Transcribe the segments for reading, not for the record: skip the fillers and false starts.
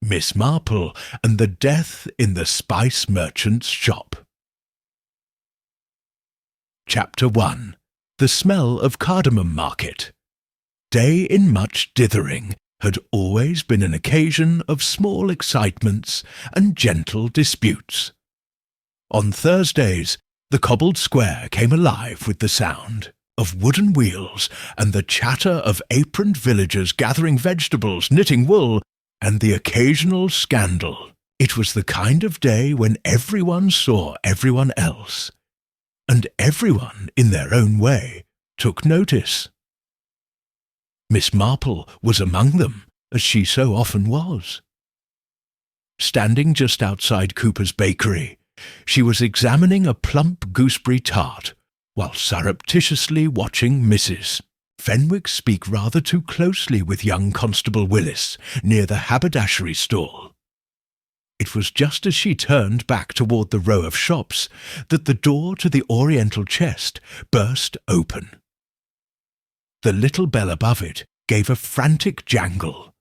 Miss Marple and the Death in the Spice Merchant's Shop. Chapter 1. The Smell of Cardamom Market. Day in much dithering had always been an occasion of small excitements and gentle disputes. On Thursdays, the cobbled square came alive with the sound of wooden wheels and the chatter of aproned villagers gathering vegetables, knitting wool, and the occasional scandal. It was the kind of day when everyone saw everyone else, and everyone, in their own way, took notice. Miss Marple was among them, as she so often was. Standing just outside Cooper's bakery, she was examining a plump gooseberry tart, while surreptitiously watching Mrs. Fenwick speak rather too closely with young Constable Willis near the haberdashery stall. It was just as she turned back toward the row of shops that the door to the oriental chest burst open. The little bell above it gave a frantic jangle,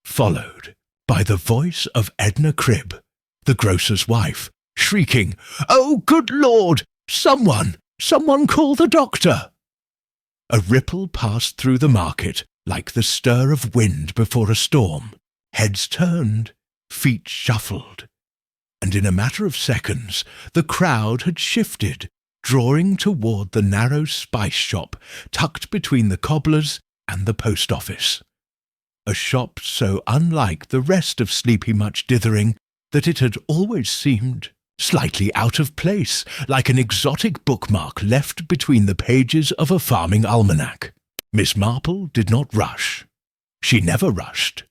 followed by the voice of Edna Cribb, the grocer's wife, shrieking, "Oh, good Lord! Someone call the doctor!" A ripple passed through the market like the stir of wind before a storm. Heads turned, feet shuffled, and in a matter of seconds the crowd had shifted, drawing toward the narrow spice shop tucked between the cobbler's and the post office. A shop so unlike the rest of Sleepy Much Dithering that it had always seemed slightly out of place, like an exotic bookmark left between the pages of a farming almanac. Miss Marple did not rush. She never rushed.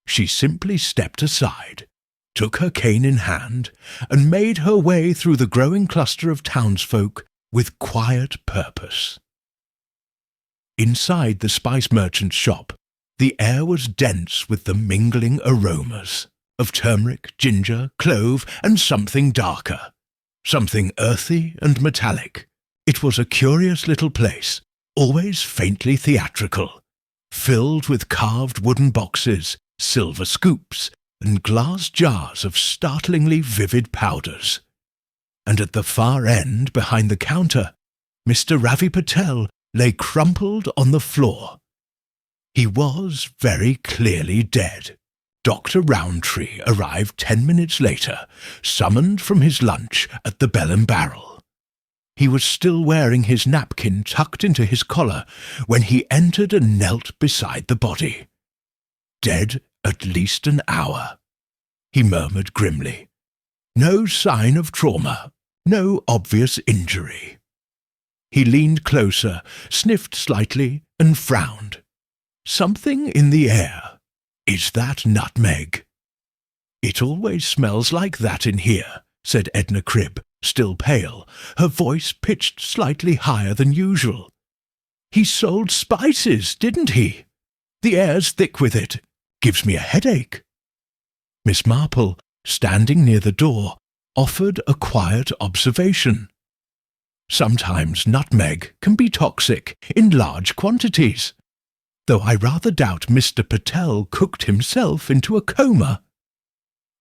She simply stepped aside, took her cane in hand, and made her way through the growing cluster of townsfolk with quiet purpose. Inside the spice merchant's shop, the air was dense with the mingling aromas of turmeric, ginger, clove, and something darker, something earthy and metallic. It was a curious little place, always faintly theatrical, filled with carved wooden boxes, silver scoops, and glass jars of startlingly vivid powders. And at the far end, behind the counter, Mr. Ravi Patel lay crumpled on the floor. He was very clearly dead. Dr. Rowntree arrived 10 minutes later, summoned from his lunch at the Bell and Barrel. He was still wearing his napkin tucked into his collar when he entered and knelt beside the body. Dead at least an hour, he murmured grimly. No sign of trauma, no obvious injury. He leaned closer, sniffed slightly, and frowned. Something in the air. Is that nutmeg? It always smells like that in here, said Edna Cribb, still pale, her voice pitched slightly higher than usual. He sold spices, didn't he? The air's thick with it. Gives me a headache. Miss Marple, standing near the door, offered a quiet observation. Sometimes nutmeg can be toxic in large quantities, though I rather doubt Mr. Patel cooked himself into a coma.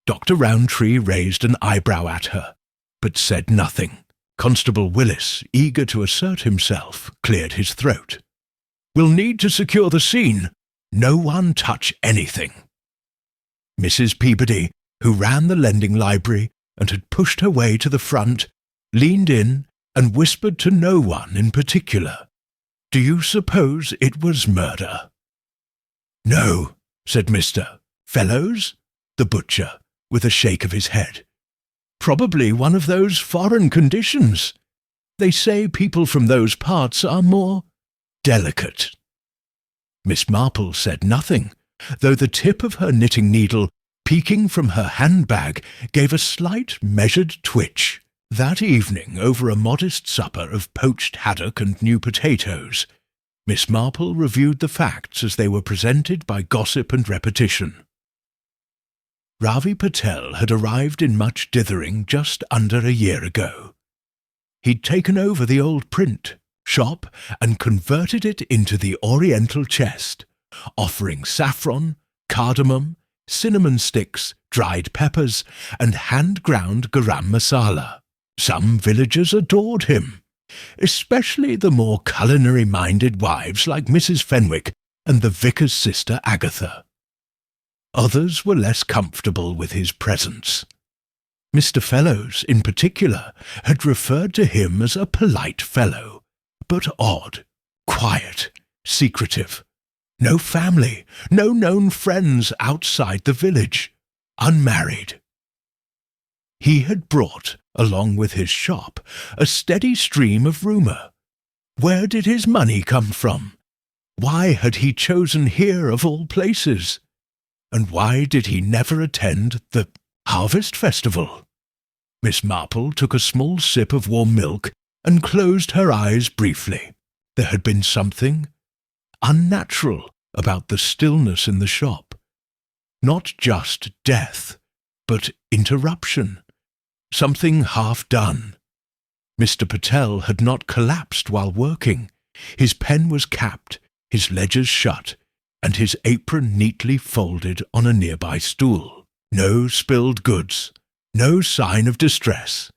Dr. Rowntree raised an eyebrow at her, but said nothing. Constable Willis, eager to assert himself, cleared his throat. We'll need to secure the scene. No one touch anything. Mrs. Peabody, who ran the lending library and had pushed her way to the front, leaned in and whispered to no one in particular. Do you suppose it was murder? No, said Mr. Fellows, the butcher, with a shake of his head. Probably one of those foreign conditions. They say people from those parts are more delicate. Miss Marple said nothing, though the tip of her knitting needle, peeking from her handbag, gave a slight measured twitch. That evening, over a modest supper of poached haddock and new potatoes, Miss Marple reviewed the facts as they were presented by gossip and repetition. Ravi Patel had arrived in Much Dithering just under a year ago. He'd taken over the old print shop and converted it into the Oriental chest, offering saffron, cardamom, cinnamon sticks, dried peppers, and hand-ground garam masala. Some villagers adored him, especially the more culinary-minded wives like Mrs. Fenwick and the vicar's sister Agatha. Others were less comfortable with his presence. Mr. Fellows, in particular, had referred to him as a polite fellow, but odd, quiet, secretive. No family, no known friends outside the village, unmarried. He had brought, along with his shop, a steady stream of rumour. Where did his money come from? Why had he chosen here of all places? And why did he never attend the Harvest Festival? Miss Marple took a small sip of warm milk and closed her eyes briefly. There had been something unnatural about the stillness in the shop. Not just death, but interruption. Something half done. Mr. Patel had not collapsed while working. His pen was capped, his ledgers shut, and his apron neatly folded on a nearby stool. No spilled goods, no sign of distress.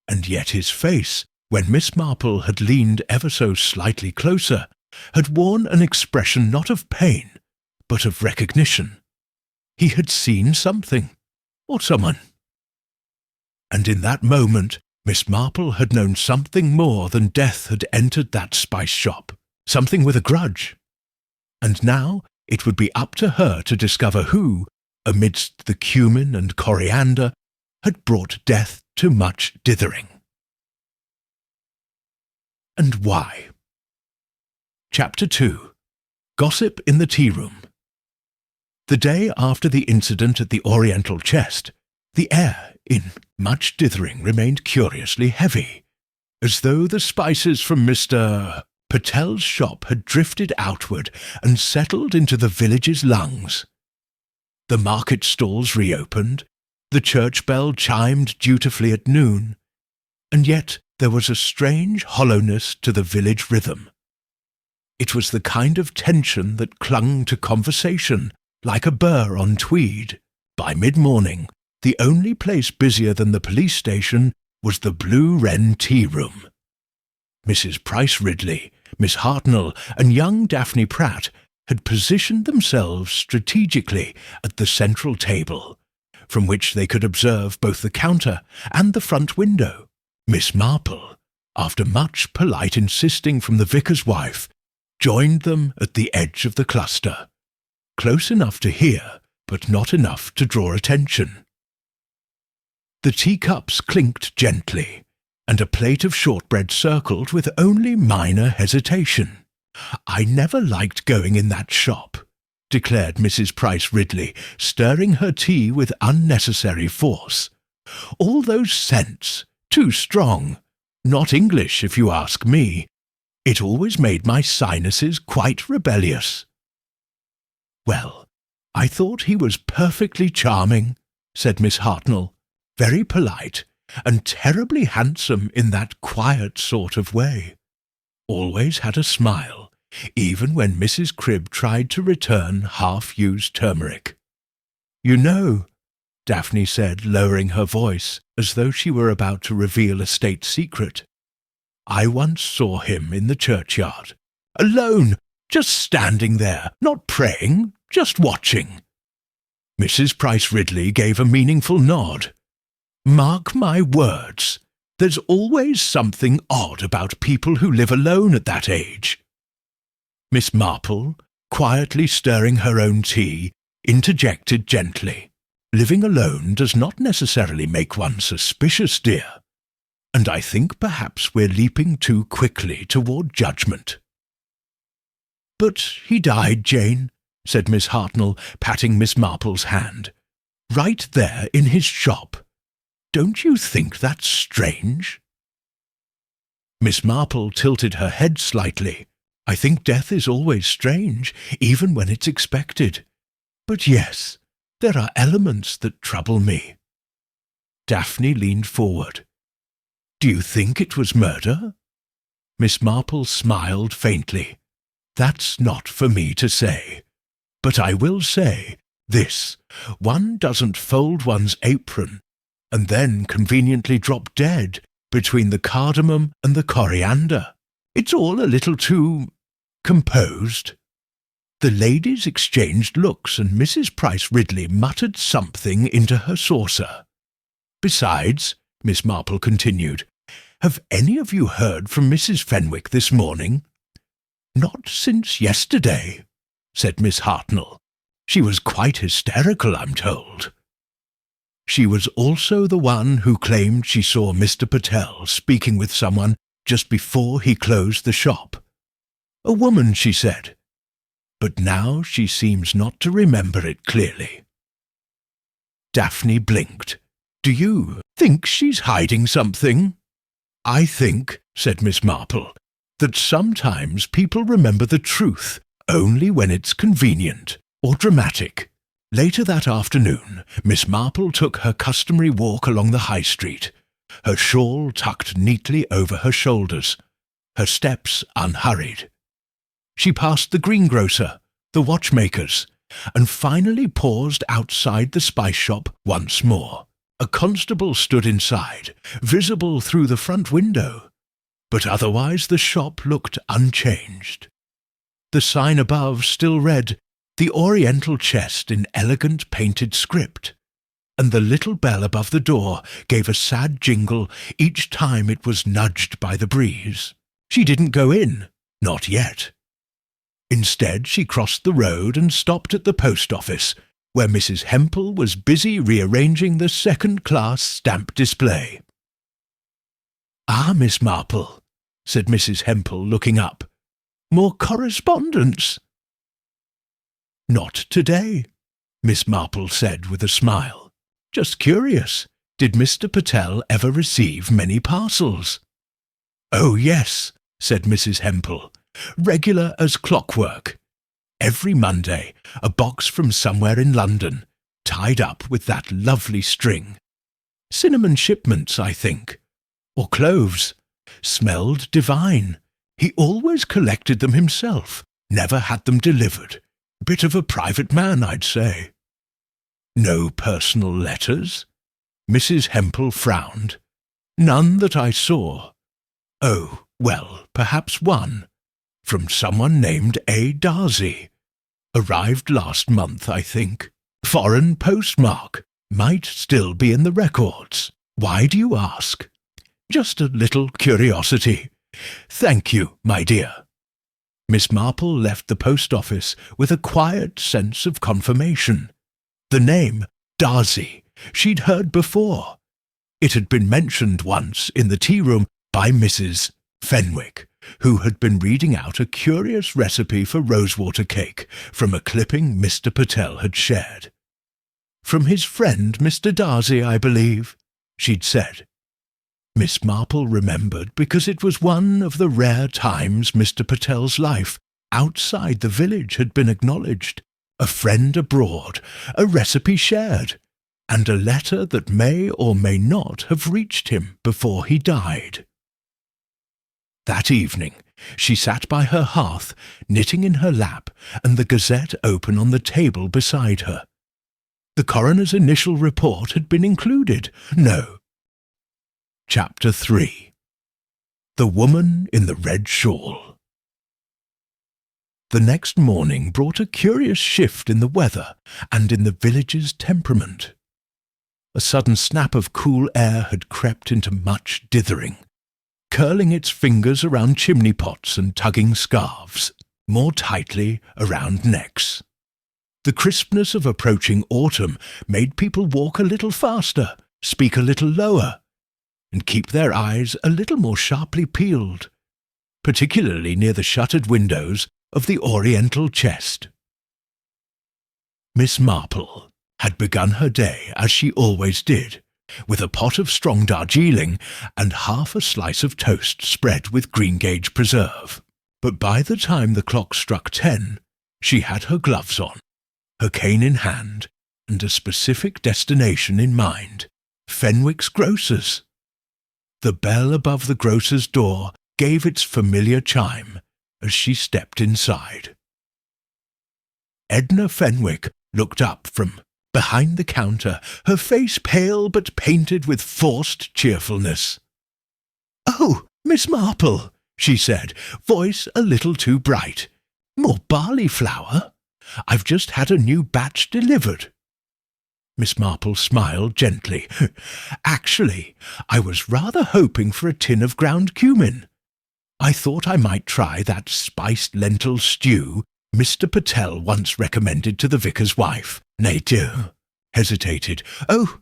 And yet his face, when Miss Marple had leaned ever so slightly closer, had worn an expression not of pain, but of recognition. He had seen something, or someone. And in that moment, Miss Marple had known something more than death had entered that spice shop, something with a grudge. And now it would be up to her to discover who, amidst the cumin and coriander, had brought death to much dithering. And why? Chapter 2. Gossip in the Tea Room. The day after the incident at the Oriental Chest, the air in much dithering remained curiously heavy, as though the spices from Mr. Patel's shop had drifted outward and settled into the village's lungs. The market stalls reopened, the church bell chimed dutifully at noon, and yet there was a strange hollowness to the village rhythm. It was the kind of tension that clung to conversation like a burr on tweed. By mid-morning, the only place busier than the police station was the Blue Wren Tea Room. Mrs. Price Ridley, Miss Hartnell, and young Daphne Pratt had positioned themselves strategically at the central table, from which they could observe both the counter and the front window. Miss Marple, after much polite insisting from the vicar's wife, joined them at the edge of the cluster, close enough to hear, but not enough to draw attention. The teacups clinked gently, and a plate of shortbread circled with only minor hesitation. "I never liked going in that shop," declared Mrs. Price Ridley, stirring her tea with unnecessary force. "All those scents, too strong. Not English, if you ask me. It always made my sinuses quite rebellious." "Well, I thought he was perfectly charming," said Miss Hartnell, "very polite, and terribly handsome in that quiet sort of way. Always had a smile, even when Mrs. Cribb tried to return half-used turmeric." "You know," Daphne said, lowering her voice, as though she were about to reveal a state secret, "I once saw him in the churchyard, alone, just standing there, not praying, just watching." Mrs. Price Ridley gave a meaningful nod. "Mark my words, there's always something odd about people who live alone at that age." Miss Marple, quietly stirring her own tea, interjected gently, "Living alone does not necessarily make one suspicious, dear. And I think perhaps we're leaping too quickly toward judgment." "But he died, Jane," said Miss Hartnell, patting Miss Marple's hand. "Right there in his shop. Don't you think that's strange?" Miss Marple tilted her head slightly. "I think death is always strange, even when it's expected. But yes, there are elements that trouble me." Daphne leaned forward. "Do you think it was murder?" Miss Marple smiled faintly. "That's not for me to say. But I will say This, one doesn't fold one's apron and then conveniently drop dead between the cardamom and the coriander. It's all a little too composed." The ladies exchanged looks, and Mrs. Price Ridley muttered something into her saucer. "Besides," Miss Marple continued, "have any of you heard from Mrs. Fenwick this morning?" "Not since yesterday," said Miss Hartnell. "She was quite hysterical, I'm told." She was also the one who claimed she saw Mr. Patel speaking with someone just before he closed the shop. "A woman," she said. But now she seems not to remember it clearly. Daphne blinked. "Do you think she's hiding something?" "I think," said Miss Marple, "that sometimes people remember the truth only when it's convenient or dramatic." Later that afternoon, Miss Marple took her customary walk along the high street, her shawl tucked neatly over her shoulders, her steps unhurried. She passed the greengrocer, the watchmakers, and finally paused outside the spice shop once more. A constable stood inside, visible through the front window, but otherwise the shop looked unchanged. The sign above still read, "The Oriental Chest" in elegant painted script, and the little bell above the door gave a sad jingle each time it was nudged by the breeze. She didn't go in, not yet. Instead, she crossed the road and stopped at the post office, where Mrs. Hempel was busy rearranging the second-class stamp display. "Ah, Miss Marple," said Mrs. Hempel, looking up. "More correspondence?" "Not today," Miss Marple said with a smile. "Just curious, did Mr. Patel ever receive many parcels?" "Oh, yes," said Mrs. Hempel. "Regular as clockwork. Every Monday, a box from somewhere in London, tied up with that lovely string. Cinnamon shipments, I think. Or cloves. Smelled divine. He always collected them himself, never had them delivered. Bit of a private man, I'd say." "No personal letters?" Mrs. Hempel frowned. "None that I saw. Oh, well, perhaps one. From someone named A. Darcy. Arrived last month, I think. Foreign postmark. Might still be in the records. Why do you ask?" "Just a little curiosity. Thank you, my dear." Miss Marple left the post office with a quiet sense of confirmation. The name, Darcy, she'd heard before. It had been mentioned once in the tea-room by Mrs. Fenwick, who had been reading out a curious recipe for rosewater cake from a clipping Mr. Patel had shared. "From his friend Mr. Darcy, I believe," she'd said. Miss Marple remembered because it was one of the rare times Mr. Patel's life outside the village had been acknowledged, a friend abroad, a recipe shared, and a letter that may or may not have reached him before he died. That evening, she sat by her hearth, knitting in her lap, and the Gazette open on the table beside her. The coroner's initial report had been included. No. Chapter 3. The Woman in the Red Shawl. The next morning brought a curious shift in the weather and in the village's temperament. A sudden snap of cool air had crept into much dithering, curling its fingers around chimney pots and tugging scarves, more tightly around necks. The crispness of approaching autumn made people walk a little faster, speak a little lower, and keep their eyes a little more sharply peeled, particularly near the shuttered windows of the Oriental Chest. Miss Marple had begun her day as she always did, with a pot of strong Darjeeling and half a slice of toast spread with greengage preserve. But by the time the clock struck 10, she had her gloves on, her cane in hand, and a specific destination in mind, Fenwick's grocer's. The bell above the grocer's door gave its familiar chime as she stepped inside. Edna Fenwick looked up from behind the counter, her face pale but painted with forced cheerfulness. "Oh, Miss Marple," she said, voice a little too bright. "More barley flour? I've just had a new batch delivered." Miss Marple smiled gently. "Actually, I was rather hoping for a tin of ground cumin. I thought I might try that spiced lentil stew Mr. Patel once recommended to the vicar's wife. Nay, dear," hesitated. "Oh,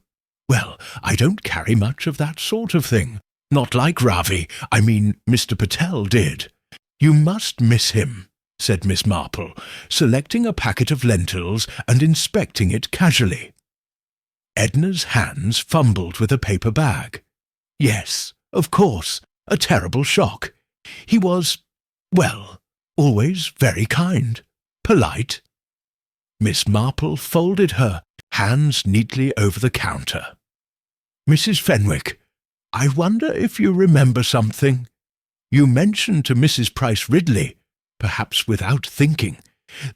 well, I don't carry much of that sort of thing. Not like Ravi, I mean Mr. Patel did." "You must miss him," said Miss Marple, selecting a packet of lentils and inspecting it casually. Edna's hands fumbled with a paper bag. "Yes, of course, a terrible shock. He was, well, always very kind, polite." Miss Marple folded her hands neatly over the counter. "Mrs. Fenwick, I wonder if you remember something. You mentioned to Mrs. Price Ridley, perhaps without thinking,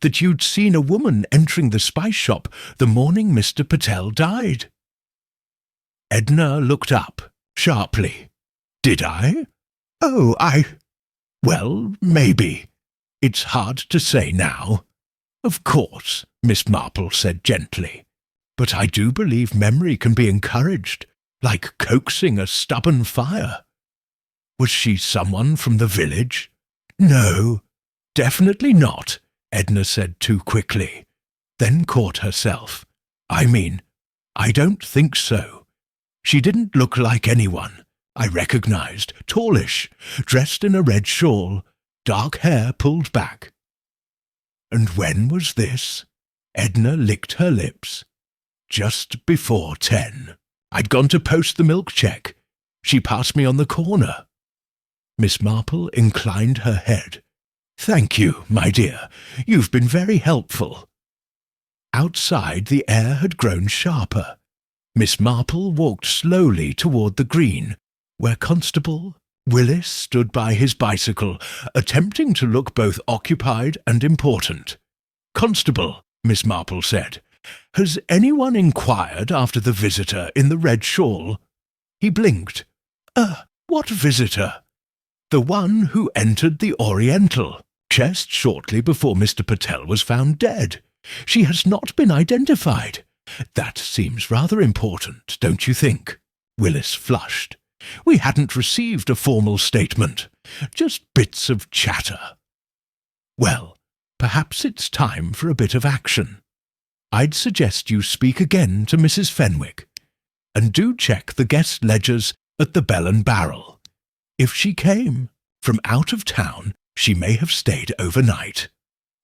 that you'd seen a woman entering the spice shop the morning Mr. Patel died." Edna looked up sharply. "Did I? Oh, well, maybe. It's hard to say now." "Of course," Miss Marple said gently. "But I do believe memory can be encouraged, like coaxing a stubborn fire." "Was she someone from the village?" "No, definitely not," Edna said too quickly, then caught herself. "I mean, I don't think so. She didn't look like anyone I recognized, tallish, dressed in a red shawl, dark hair pulled back." "And when was this?" Edna licked her lips. "Just before 10. I'd gone to post the milk check. She passed me on the corner." Miss Marple inclined her head. "Thank you, my dear. You've been very helpful." Outside the air had grown sharper. Miss Marple walked slowly toward the green, where Constable Willis stood by his bicycle, attempting to look both occupied and important. "Constable," Miss Marple said, "has anyone inquired after the visitor in the red shawl?" He blinked. What visitor?" "The one who entered the Oriental chest shortly before Mr. Patel was found dead. She has not been identified. That seems rather important, don't you think?" Willis flushed. "We hadn't received a formal statement, just bits of chatter." "Well, perhaps it's time for a bit of action. I'd suggest you speak again to Mrs. Fenwick, and do check the guest ledgers at the Bell and Barrel. If she came from out of town, she may have stayed overnight."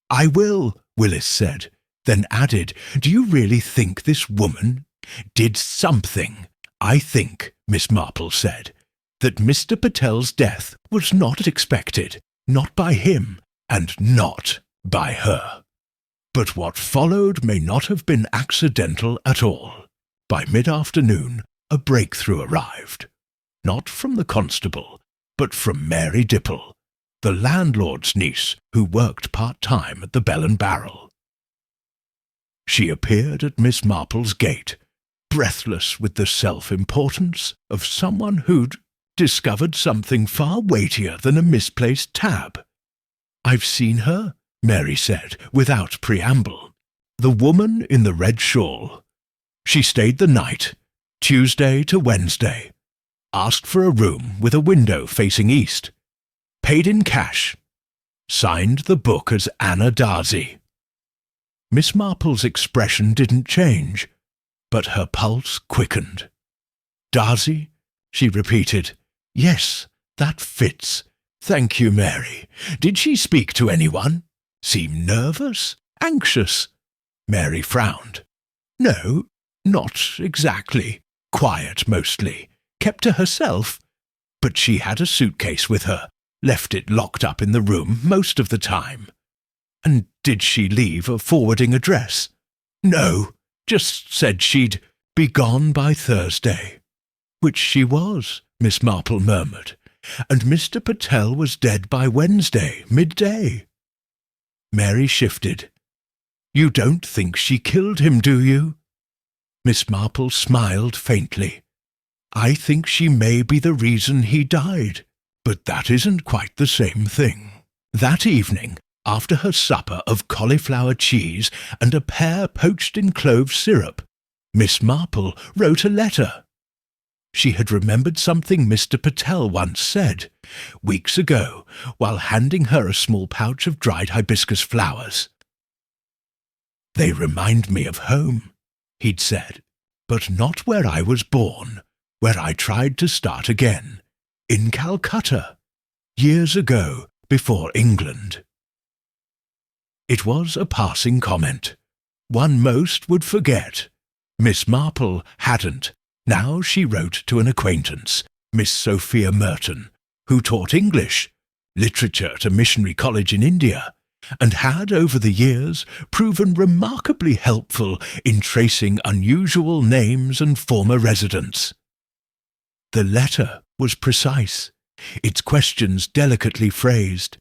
"I will," Willis said, then added, "Do you really think this woman did something?" "I think," Miss Marple said, "that Mr. Patel's death was not expected, not by him, and not by her. But what followed may not have been accidental at all. By mid-afternoon, a breakthrough arrived. Not from the constable, but from Mary Dipple, the landlord's niece who worked part-time at the Bell and Barrel. She appeared at Miss Marple's gate, breathless with the self-importance of someone who'd discovered something far weightier than a misplaced tab. "I've seen her," Mary said, without preamble. "The woman in the red shawl. She stayed the night, Tuesday to Wednesday. Asked for a room with a window facing east. Paid in cash. Signed the book as Anna Darcy." Miss Marple's expression didn't change, but her pulse quickened. "Darcy?" she repeated. "Yes, that fits. Thank you, Mary. Did she speak to anyone? Seem nervous? Anxious?" Mary frowned. "No, not exactly. Quiet mostly. Kept to herself. But she had a suitcase with her. Left it locked up in the room most of the time." "And did she leave a forwarding address?" "No. Just said she'd be gone by Thursday." "Which she was," Miss Marple murmured. "And Mr. Patel was dead by Wednesday, midday." Mary shifted. You don't think she killed him, do you?" Miss Marple smiled faintly. "I think she may be the reason he died, but that isn't quite the same thing." That evening, after her supper of cauliflower cheese and a pear poached in clove syrup, Miss Marple wrote a letter. She had remembered something Mr. Patel once said, weeks ago, while handing her a small pouch of dried hibiscus flowers. "They remind me of home," he'd said, "but not where I was born, where I tried to start again, in Calcutta, years ago, before England." It was a passing comment, one most would forget. Miss Marple hadn't. Now she wrote to an acquaintance, Miss Sophia Merton, who taught English, literature at a missionary college in India, and had, over the years, proven remarkably helpful in tracing unusual names and former residents. The letter was precise, its questions delicately phrased.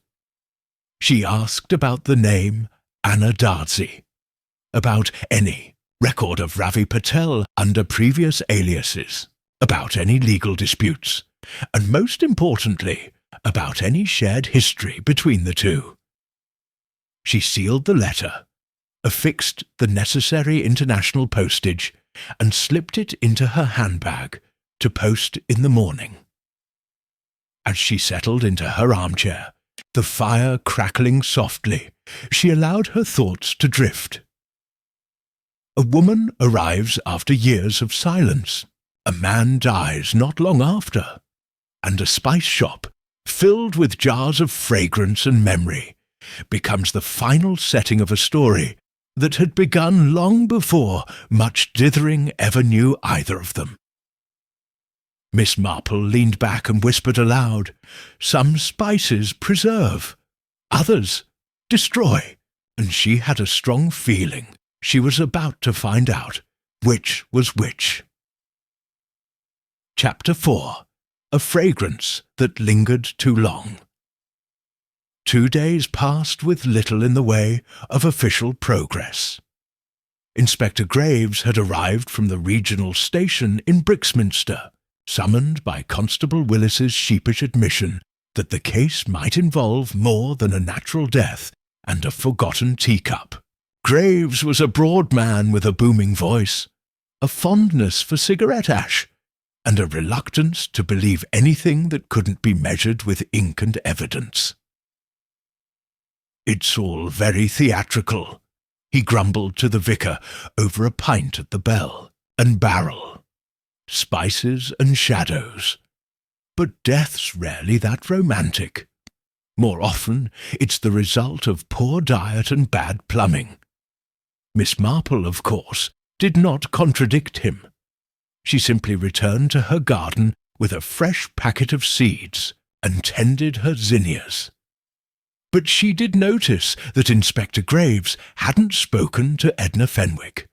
She asked about the name Anna Darzi, about any record of Ravi Patel under previous aliases, about any legal disputes, and most importantly, about any shared history between the two. She sealed the letter, affixed the necessary international postage, and slipped it into her handbag to post in the morning. As she settled into her armchair, the fire crackling softly, she allowed her thoughts to drift. A woman arrives after years of silence. A man dies not long after. And a spice shop, filled with jars of fragrance and memory, becomes the final setting of a story that had begun long before much dithering ever knew either of them. Miss Marple leaned back and whispered aloud, "Some spices preserve, others destroy," and she had a strong feeling she was about to find out which was which. Chapter 4. A Fragrance That Lingered Too Long. 2 days passed with little in the way of official progress. Inspector Graves had arrived from the regional station in Brixminster, summoned by Constable Willis's sheepish admission that the case might involve more than a natural death and a forgotten teacup. Graves was a broad man with a booming voice, a fondness for cigarette ash, and a reluctance to believe anything that couldn't be measured with ink and evidence. "It's all very theatrical," he grumbled to the vicar over a pint at the Bell and Barrel. "Spices and shadows. But death's rarely that romantic. More often, it's the result of poor diet and bad plumbing." Miss Marple, of course, did not contradict him. She simply returned to her garden with a fresh packet of seeds and tended her zinnias. But she did notice that Inspector Graves hadn't spoken to Edna Fenwick.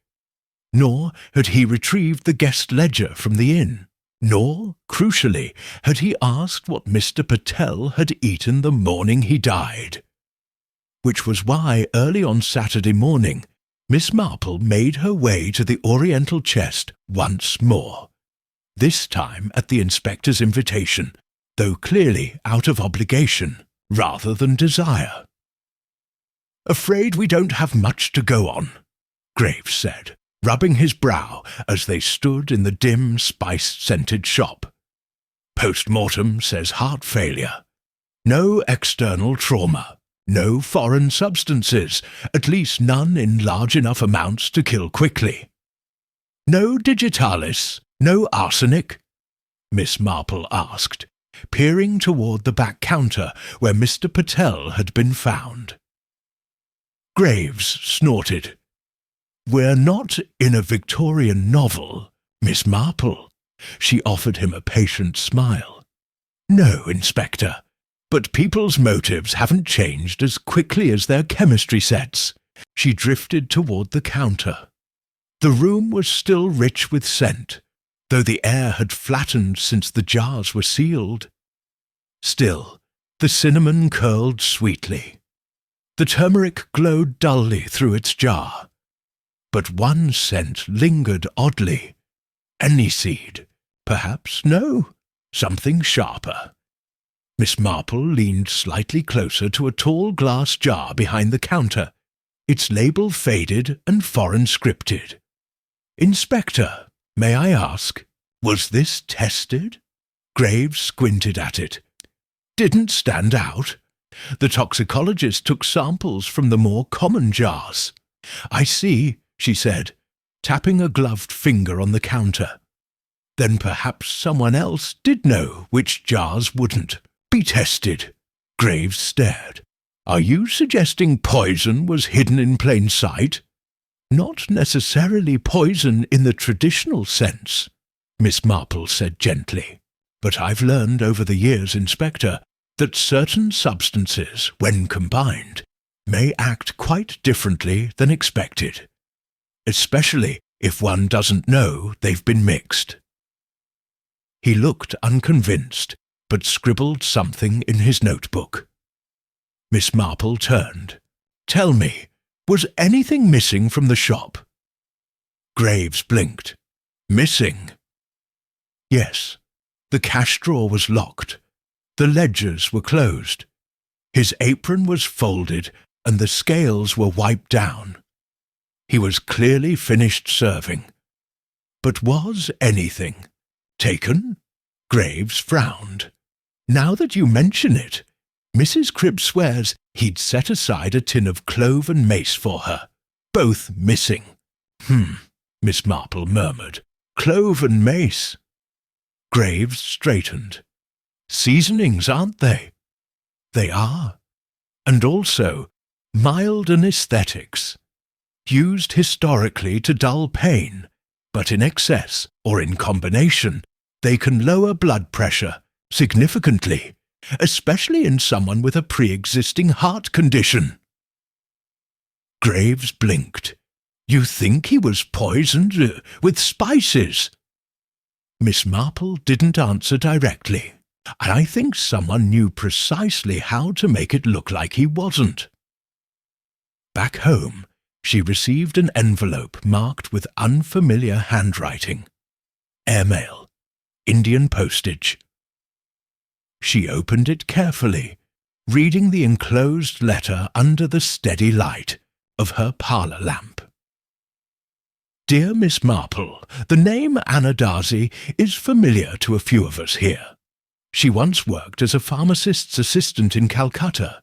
Nor had he retrieved the guest ledger from the inn. Nor, crucially, had he asked what Mr. Patel had eaten the morning he died. Which was why, early on Saturday morning, Miss Marple made her way to the Oriental chest once more, this time at the inspector's invitation, though clearly out of obligation rather than desire. "Afraid we don't have much to go on," Graves said, rubbing his brow as they stood in the dim, spice-scented shop. "Post-mortem says heart failure. No external trauma. No foreign substances, at least none in large enough amounts to kill quickly. No digitalis, no arsenic?" Miss Marple asked, peering toward the back counter where Mr. Patel had been found. Graves snorted. "We're not in a Victorian novel, Miss Marple." She offered him a patient smile. "No, Inspector. But people's motives haven't changed as quickly as their chemistry sets." She drifted toward the counter. The room was still rich with scent, though the air had flattened since the jars were sealed. Still, the cinnamon curled sweetly. The turmeric glowed dully through its jar. But one scent lingered oddly. Aniseed. Perhaps, no, something sharper. Miss Marple leaned slightly closer to a tall glass jar behind the counter, its label faded and foreign scripted. "Inspector, may I ask, was this tested?" Graves squinted at it. "Didn't stand out. The toxicologist took samples from the more common jars." "I see," she said, tapping a gloved finger on the counter. "Then perhaps someone else did know which jars wouldn't be tested." Graves stared. "Are you suggesting poison was hidden in plain sight?" "Not necessarily poison in the traditional sense," Miss Marple said gently. "But I've learned over the years, Inspector, that certain substances, when combined, may act quite differently than expected, especially if one doesn't know they've been mixed." He looked unconvinced, but scribbled something in his notebook. Miss Marple turned. "Tell me, was anything missing from the shop?" Graves blinked. "Missing?" "Yes. The cash drawer was locked. The ledgers were closed. His apron was folded and the scales were wiped down. He was clearly finished serving. But was anything taken?" Graves frowned. "Now that you mention it, Mrs. Cribb swears he'd set aside a tin of clove and mace for her. Both missing." Miss Marple murmured. "Clove and mace." Graves straightened. "Seasonings, aren't they?" "They are. And also mild anesthetics. Used historically to dull pain, but in excess or in combination, they can lower blood pressure significantly, especially in someone with a pre-existing heart condition." Graves blinked. "You think he was poisoned with spices?" Miss Marple didn't answer directly, and I think someone knew precisely how to make it look like he wasn't. Back home, she received an envelope marked with unfamiliar handwriting. Airmail. Indian postage. She opened it carefully, reading the enclosed letter under the steady light of her parlour lamp. "Dear Miss Marple, the name Anna Darcy is familiar to a few of us here. She once worked as a pharmacist's assistant in Calcutta,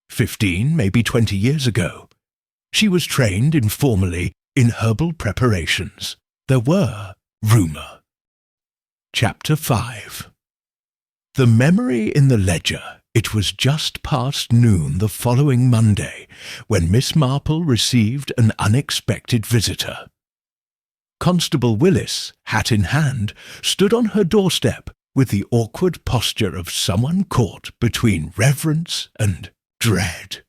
15, maybe 20 years ago. She was trained informally in herbal preparations. There were rumour." Chapter 5. The memory in the ledger. It was just past noon the following Monday when Miss Marple received an unexpected visitor. Constable Willis, hat in hand, stood on her doorstep with the awkward posture of someone caught between reverence and dread.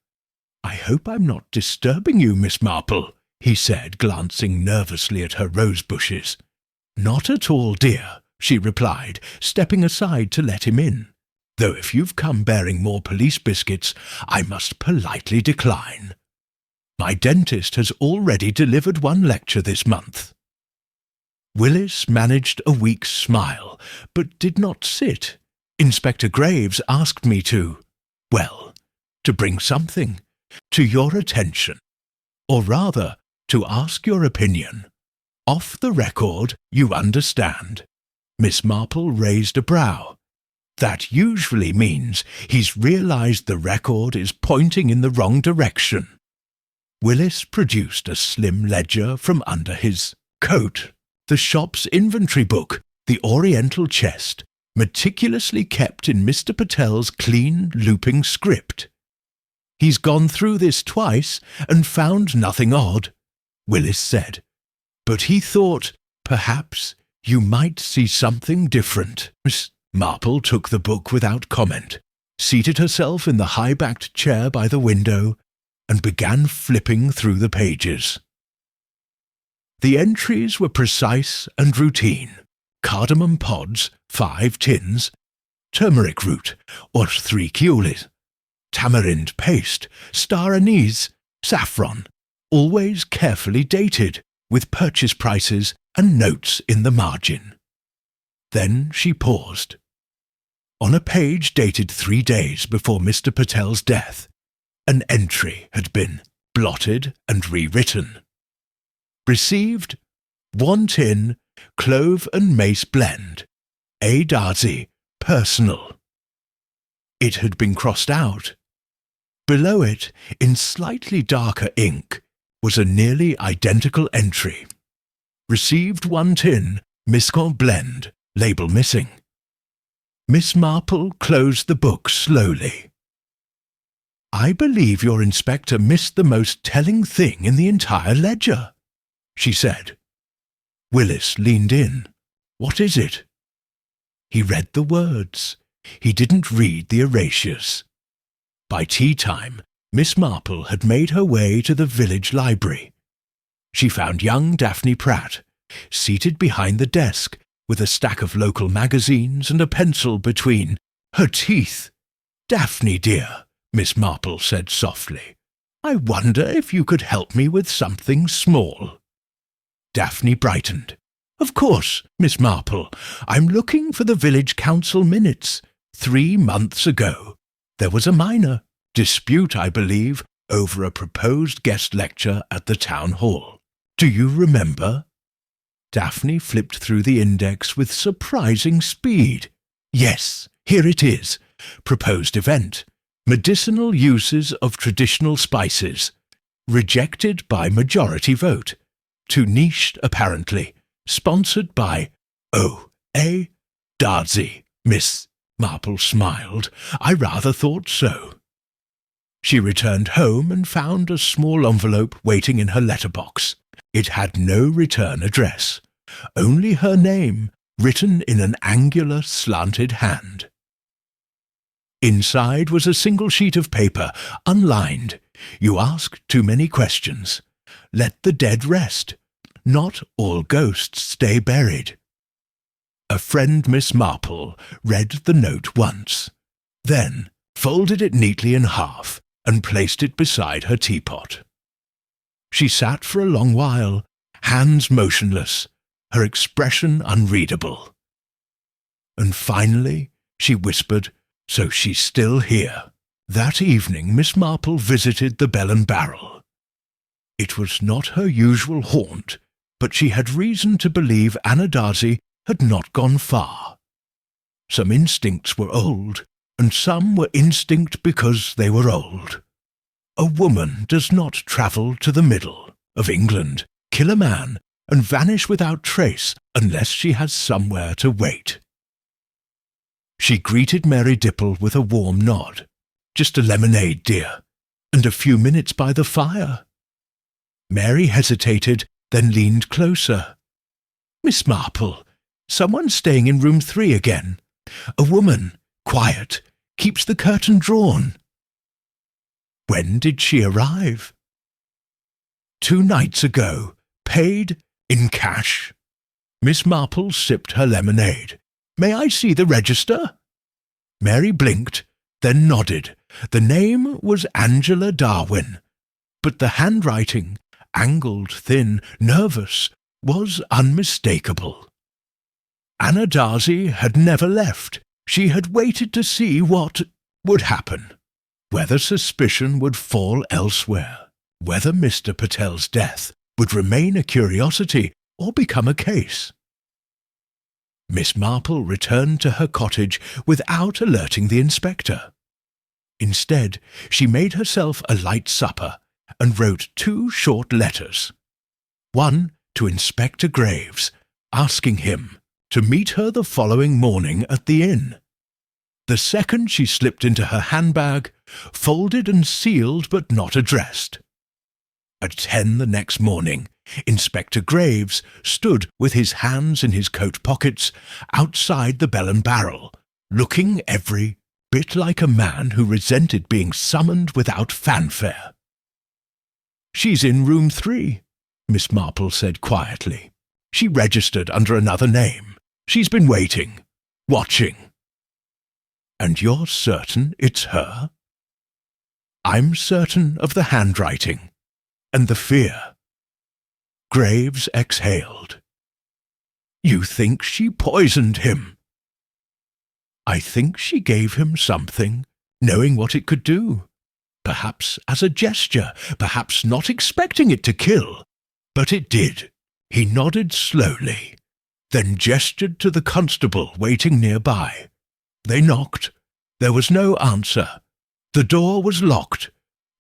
"I hope I'm not disturbing you, Miss Marple," he said, glancing nervously at her rose bushes. "Not at all, dear," she replied, stepping aside to let him in. "Though if you've come bearing more police biscuits, I must politely decline. My dentist has already delivered one lecture this month." Willis managed a weak smile, but did not sit. "Inspector Graves asked me to bring something to your attention, or rather, to ask your opinion. Off the record, you understand." Miss Marple raised a brow. "That usually means he's realized the record is pointing in the wrong direction." Willis produced a slim ledger from under his coat. The shop's inventory book, the Oriental chest, meticulously kept in Mr. Patel's clean, looping script. "He's gone through this twice and found nothing odd," Willis said. "But he thought, perhaps, you might see something different." Miss Marple took the book without comment, seated herself in the high-backed chair by the window, and began flipping through the pages. The entries were precise and routine. Cardamom pods, 5 tins, turmeric root, or 3 cules, tamarind paste, star anise, saffron, always carefully dated, with purchase prices and notes in the margin. Then she paused. On a page dated 3 days before Mr. Patel's death, an entry had been blotted and rewritten. Received, want in, clove and mace blend, A. Darcy, personal. It had been crossed out. Below it, in slightly darker ink, was a nearly identical entry. Received one tin, Miscon blend, label missing. Miss Marple closed the book slowly. "I believe your inspector missed the most telling thing in the entire ledger," she said. Willis leaned in. "What is it?" He read the words. He didn't read the erasures. By tea-time, Miss Marple had made her way to the village library. She found young Daphne Pratt, seated behind the desk, with a stack of local magazines and a pencil between her teeth. "Daphne, dear," Miss Marple said softly, "I wonder if you could help me with something small." Daphne brightened. "Of course, Miss Marple. I'm looking for the village council minutes. 3 months ago, there was a minor dispute, I believe, over a proposed guest lecture at the town hall. Do you remember?" Daphne flipped through the index with surprising speed. "Yes, here it is. Proposed event. Medicinal uses of traditional spices. Rejected by majority vote. Too niched, apparently. Sponsored by O.A. Darcy." Miss Marple smiled. "I rather thought so." She returned home and found a small envelope waiting in her letterbox. It had no return address, only her name written in an angular, slanted hand. Inside was a single sheet of paper, unlined. "You ask too many questions. Let the dead rest. Not all ghosts stay buried." A friend, Miss Marple, read the note once, then folded it neatly in half and placed it beside her teapot. She sat for a long while, hands motionless, her expression unreadable. And finally she whispered, "So she's still here." That evening Miss Marple visited the Bell and Barrel. It was not her usual haunt, but she had reason to believe Anna Darcy had not gone far. Some instincts were old, and some were instinct because they were old. A woman does not travel to the middle of England, kill a man, and vanish without trace unless she has somewhere to wait. She greeted Mary Dipple with a warm nod. "Just a lemonade, dear, and a few minutes by the fire." Mary hesitated, then leaned closer. "Miss Marple, someone's staying in room 3 again. A woman, quiet, keeps the curtain drawn." "When did she arrive?" 2 nights ago, paid in cash." Miss Marple sipped her lemonade. "May I see the register?" Mary blinked, then nodded. The name was Angela Darwin, but the handwriting, angled, thin, nervous, was unmistakable. Anna Darcy had never left. She had waited to see what would happen, whether suspicion would fall elsewhere, whether Mr. Patel's death would remain a curiosity or become a case. Miss Marple returned to her cottage without alerting the inspector. Instead, she made herself a light supper and wrote 2 short letters. One to Inspector Graves, asking him to meet her the following morning at the inn. The second she slipped into her handbag, folded and sealed but not addressed. At 10 the next morning, Inspector Graves stood with his hands in his coat pockets outside the Bell and Barrel, looking every bit like a man who resented being summoned without fanfare. "She's in room 3, Miss Marple said quietly. "She registered under another name. She's been waiting, watching." "And you're certain it's her?" I'm certain of the handwriting and the fear." Graves exhaled. "You think she poisoned him?" "I think she gave him something, knowing what it could do. Perhaps as a gesture, perhaps not expecting it to kill. But it did." He nodded slowly, then gestured to the constable waiting nearby. They knocked. There was no answer. The door was locked,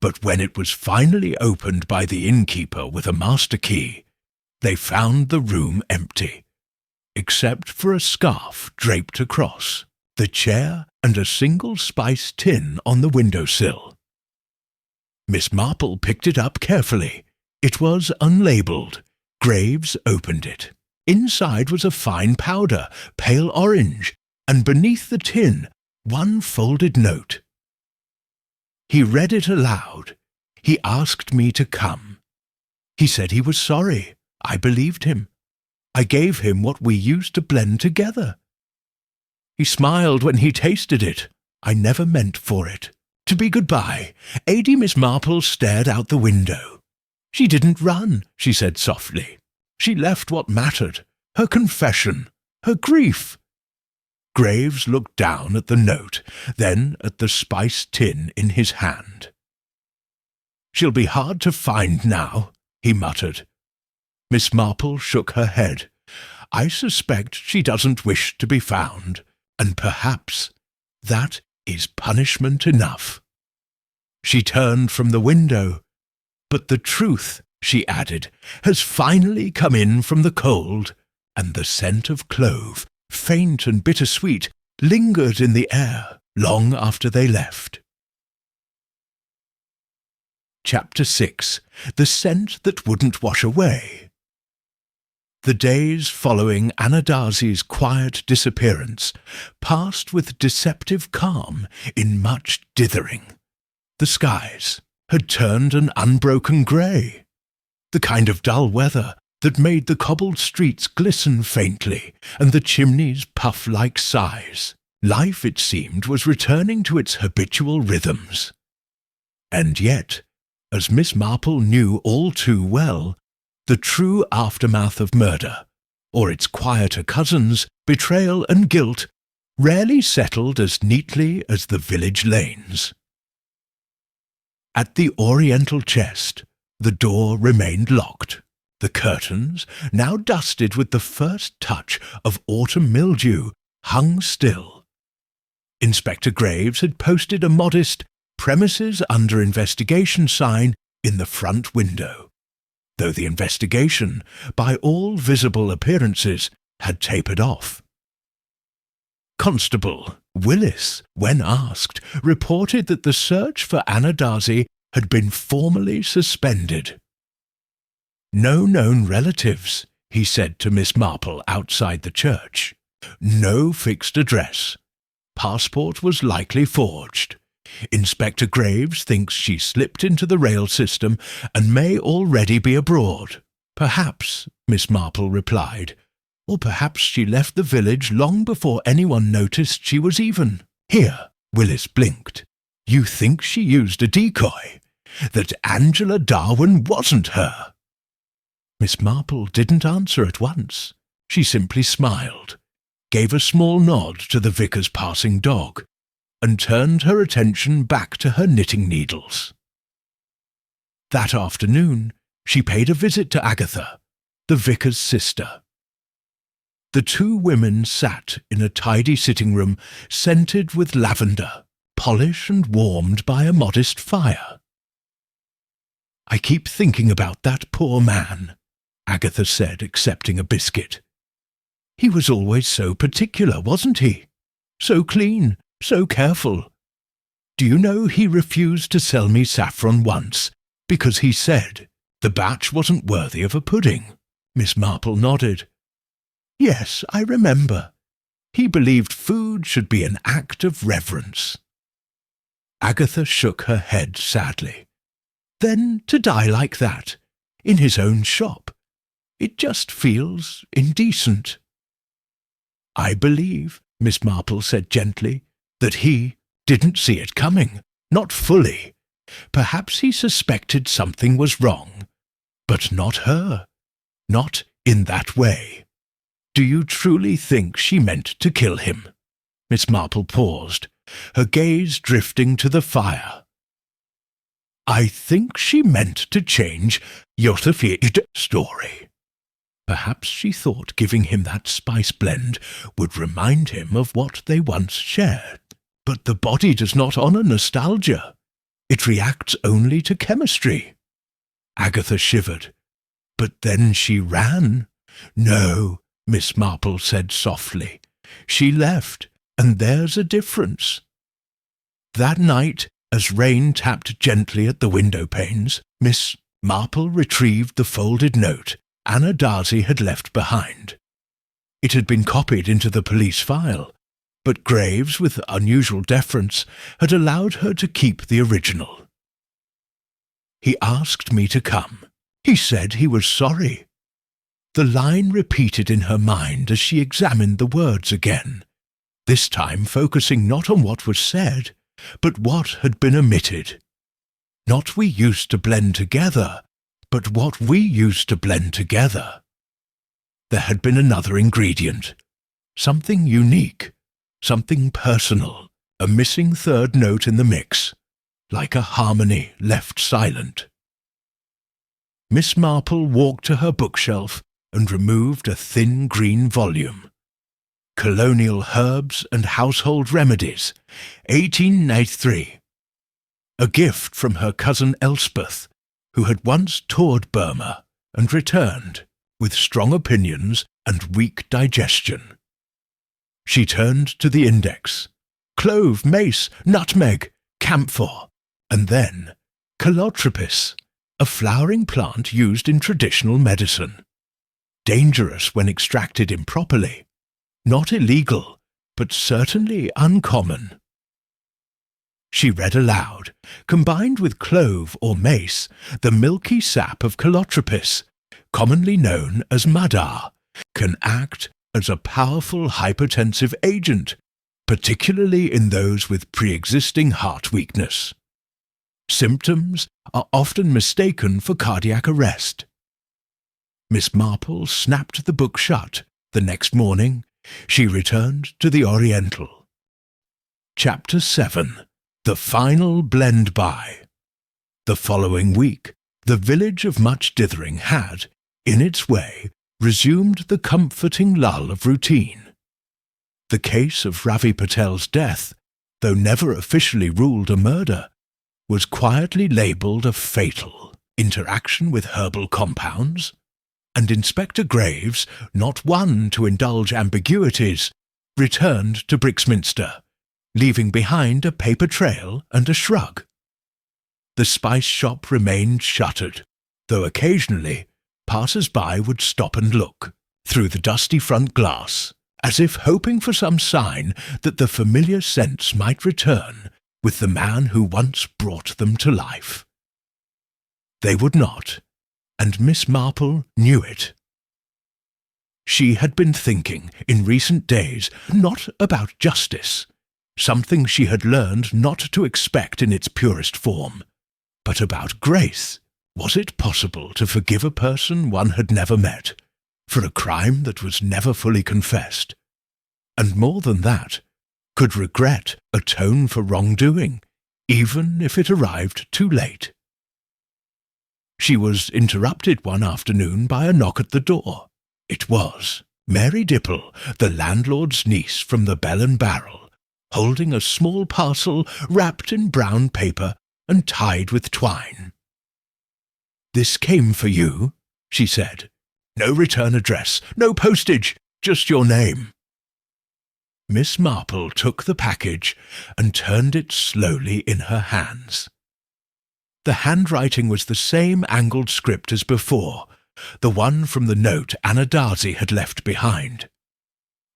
but when it was finally opened by the innkeeper with a master key, they found the room empty, except for a scarf draped across, the chair, and a single spice tin on the windowsill. Miss Marple picked it up carefully. It was unlabelled. Graves opened it. Inside was a fine powder, pale orange, and beneath the tin, one folded note. He read it aloud. He asked me to come. He said he was sorry. I believed him. I gave him what we used to blend together. He smiled when he tasted it. I never meant for it to be goodbye. Miss Marple stared out the window. She didn't run, she said softly. She left what mattered, her confession, her grief. Graves looked down at the note, then at the spice tin in his hand. "She'll be hard to find now," he muttered. Miss Marple shook her head. "I suspect she doesn't wish to be found, and perhaps that is punishment enough." She turned from the window. "But the truth," she added, "has finally come in from the cold, and the scent of clove, faint and bittersweet, lingered in the air long after they left." Chapter 6. The Scent That Wouldn't Wash Away. The days following Anna Darcy's quiet disappearance passed with deceptive calm in much dithering. The skies had turned an unbroken grey, the kind of dull weather that made the cobbled streets glisten faintly and the chimneys puff like sighs. Life, it seemed, was returning to its habitual rhythms. And yet, as Miss Marple knew all too well, the true aftermath of murder, or its quieter cousins, betrayal and guilt, rarely settled as neatly as the village lanes. At the oriental chest, the door remained locked. The curtains, now dusted with the first touch of autumn mildew, hung still. Inspector Graves had posted a modest "Premises under investigation" sign in the front window, though the investigation, by all visible appearances, had tapered off. Constable Willis, when asked, reported that the search for Anna Darcy had been formally suspended. "No known relatives," he said to Miss Marple outside the church. "No fixed address. Passport was likely forged. Inspector Graves thinks she slipped into the rail system and may already be abroad." "Perhaps," Miss Marple replied, "or perhaps she left the village long before anyone noticed she was even here." Willis blinked. "You think she used a decoy? That Angela Darwin wasn't her?" Miss Marple didn't answer at once. She simply smiled, gave a small nod to the vicar's passing dog, and turned her attention back to her knitting needles. That afternoon, she paid a visit to Agatha, the vicar's sister. The two women sat in a tidy sitting room scented with lavender, polished and warmed by a modest fire. "I keep thinking about that poor man," Agatha said, accepting a biscuit. "He was always so particular, wasn't he? So clean, so careful. Do you know he refused to sell me saffron once, because he said the batch wasn't worthy of a pudding?" Miss Marple nodded. "Yes, I remember. He believed food should be an act of reverence." Agatha shook her head sadly. "Then to die like that, in his own shop, it just feels indecent." "I believe," Miss Marple said gently, "that he didn't see it coming, not fully, Perhaps he suspected something was wrong, but not her. Not in that way. Do you truly think she meant to kill him? Miss Marple paused, her gaze drifting to the fire. I think she meant to change your story. Perhaps she thought giving him that spice blend would remind him of what they once shared. But the body does not honour nostalgia. It reacts only to chemistry. Agatha shivered. But then she ran. No, Miss Marple said softly. She left, and there's a difference. That night, as rain tapped gently at the window panes, Miss Marple retrieved the folded note Anna Darcy had left behind. It had been copied into the police file, but Graves, with unusual deference, had allowed her to keep the original. He asked me to come. He said he was sorry. The line repeated in her mind as she examined the words again, this time focusing not on what was said, but what had been omitted. Not we used to blend together, but what we used to blend together. There had been another ingredient, something unique, something personal, a missing third note in the mix, like a harmony left silent. Miss Marple walked to her bookshelf and removed a thin green volume. Colonial Herbs and Household Remedies, 1893. A gift from her cousin Elspeth, who had once toured Burma and returned with strong opinions and weak digestion. She turned to the index. Clove, mace, nutmeg, camphor, and then calotropis, a flowering plant used in traditional medicine. Dangerous when extracted improperly. Not illegal, but certainly uncommon. She read aloud, combined with clove or mace, the milky sap of calotropis, commonly known as madar, can act as a powerful hypertensive agent, particularly in those with pre-existing heart weakness. Symptoms are often mistaken for cardiac arrest. Miss Marple snapped the book shut. The next morning, she returned to the Oriental. Chapter 7. The Final Blend-By. The following week, the village of Much Dithering had, in its way, resumed the comforting lull of routine. The case of Ravi Patel's death, though never officially ruled a murder, was quietly labelled a fatal interaction with herbal compounds, and Inspector Graves, not one to indulge ambiguities, returned to Brixminster, leaving behind a paper trail and a shrug. The spice shop remained shuttered, though occasionally passers-by would stop and look through the dusty front glass, as if hoping for some sign that the familiar scents might return with the man who once brought them to life. They would not, and Miss Marple knew it. She had been thinking in recent days not about justice, something she had learned not to expect in its purest form, but about grace. Was it possible to forgive a person one had never met, for a crime that was never fully confessed? And more than that, could regret atone for wrongdoing, even if it arrived too late? She was interrupted one afternoon by a knock at the door. It was Mary Dipple, the landlord's niece from the Bell and Barrel, holding a small parcel wrapped in brown paper and tied with twine. "This came for you," she said. "No return address, no postage, just your name." Miss Marple took the package and turned it slowly in her hands. The handwriting was the same angled script as before, the one from the note Anna Darcy had left behind.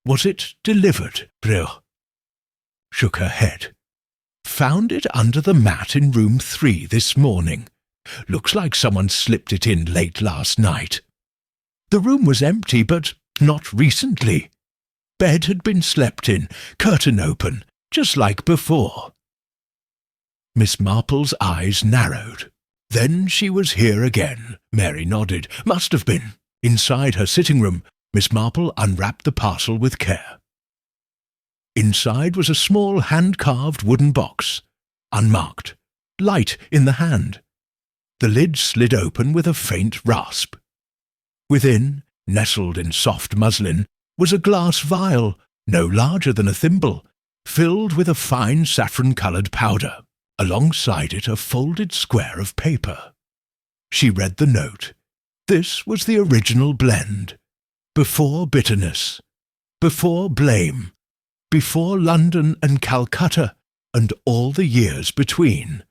Was it delivered, Brill? Shook her head. Found it under the mat in room 3 this morning. Looks like someone slipped it in late last night. The room was empty, but not recently. Bed had been slept in, curtain open, just like before. Miss Marple's eyes narrowed. Then she was here again, Mary nodded. Must have been. Inside her sitting room, Miss Marple unwrapped the parcel with care. Inside was a small hand-carved wooden box, unmarked, light in the hand. The lid slid open with a faint rasp. Within, nestled in soft muslin, was a glass vial, no larger than a thimble, filled with a fine saffron-coloured powder. Alongside it a folded square of paper. She read the note. This was the original blend. Before bitterness, before blame, before London and Calcutta, and all the years between.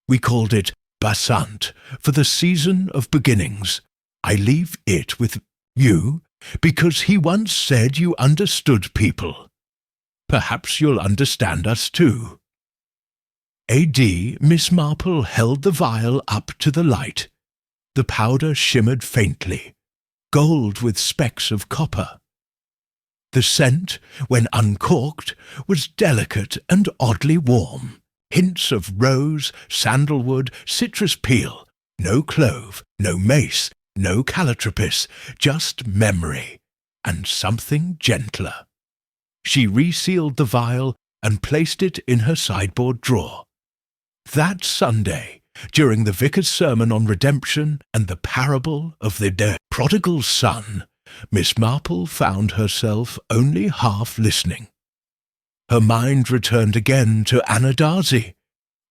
We called it Basant for the season of beginnings. I leave it with you because he once said you understood people. Perhaps you'll understand us too. A.D. Miss Marple held the vial up to the light. The powder shimmered faintly, gold with specks of copper. The scent, when uncorked, was delicate and oddly warm. Hints of rose, sandalwood, citrus peel. No clove, no mace, no calotropis, just memory, and something gentler. She resealed the vial and placed it in her sideboard drawer. That Sunday, during the vicar's sermon on redemption and the parable of the prodigal son, Miss Marple found herself only half listening. Her mind returned again to Anna Darcy,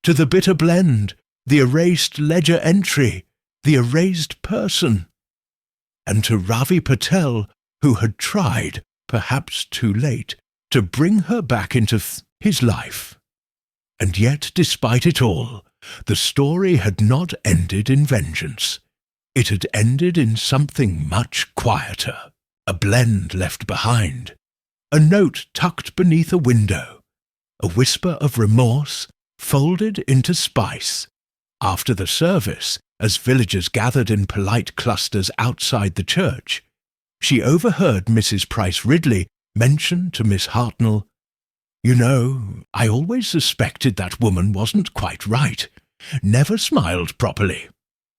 to the bitter blend, the erased ledger entry, the erased person, and to Ravi Patel, who had tried, perhaps too late, to bring her back into his life. And yet, despite it all, the story had not ended in vengeance. It had ended in something much quieter, a blend left behind, a note tucked beneath a window, a whisper of remorse folded into spice. After the service, as villagers gathered in polite clusters outside the church, she overheard Mrs. Price Ridley mention to Miss Hartnell, "You know, I always suspected that woman wasn't quite right. Never smiled properly.